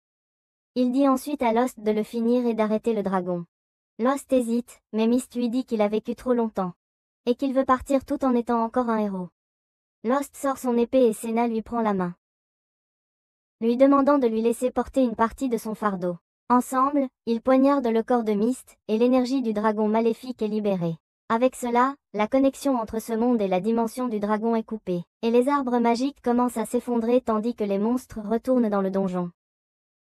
Il dit ensuite à Lost de le finir et d'arrêter le dragon. Lost hésite, mais Mist lui dit qu'il a vécu trop longtemps, et qu'il veut partir tout en étant encore un héros. Lost sort son épée et Senna lui prend la main, lui demandant de lui laisser porter une partie de son fardeau. Ensemble, ils poignardent le corps de Mist, et l'énergie du dragon maléfique est libérée. Avec cela, la connexion entre ce monde et la dimension du dragon est coupée, et les arbres magiques commencent à s'effondrer tandis que les monstres retournent dans le donjon.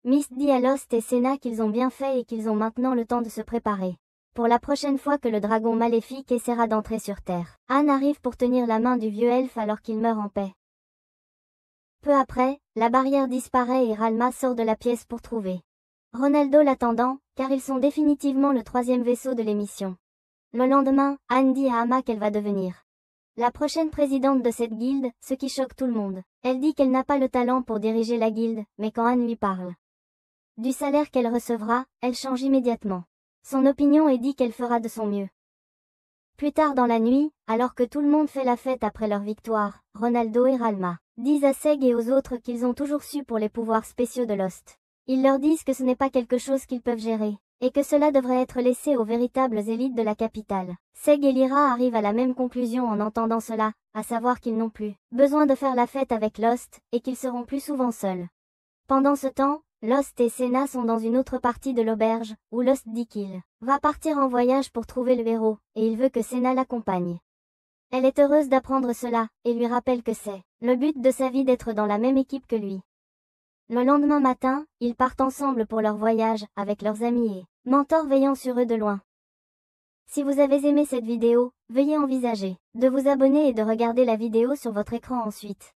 Mist dit à Lost et Senna qu'ils ont bien fait et qu'ils ont maintenant le temps de se préparer pour la prochaine fois que le dragon maléfique essaiera d'entrer sur Terre. Anne arrive pour tenir la main du vieux elfe alors qu'il meurt en paix. Peu après, la barrière disparaît et Ralma sort de la pièce pour trouver Ronaldo l'attendant, car ils sont définitivement le troisième vaisseau de l'émission. Le lendemain, Anne dit à Amma qu'elle va devenir la prochaine présidente de cette guilde, ce qui choque tout le monde. Elle dit qu'elle n'a pas le talent pour diriger la guilde, mais quand Anne lui parle du salaire qu'elle recevra, elle change immédiatement. Son opinion est dit qu'elle fera de son mieux. Plus tard dans la nuit, alors que tout le monde fait la fête après leur victoire, Ronaldo et Ralma disent à Seg et aux autres qu'ils ont toujours su pour les pouvoirs spéciaux de Lost. Ils leur disent que ce n'est pas quelque chose qu'ils peuvent gérer, et que cela devrait être laissé aux véritables élites de la capitale. Seg et Lyra arrivent à la même conclusion en entendant cela, à savoir qu'ils n'ont plus besoin de faire la fête avec Lost, et qu'ils seront plus souvent seuls. Pendant ce temps, Lost et Senna sont dans une autre partie de l'auberge, où Lost dit qu'il va partir en voyage pour trouver le héros, et il veut que Senna l'accompagne. Elle est heureuse d'apprendre cela, et lui rappelle que c'est le but de sa vie d'être dans la même équipe que lui. Le lendemain matin, ils partent ensemble pour leur voyage, avec leurs amis et mentors veillant sur eux de loin. Si vous avez aimé cette vidéo, veuillez envisager de vous abonner et de regarder la vidéo sur votre écran ensuite.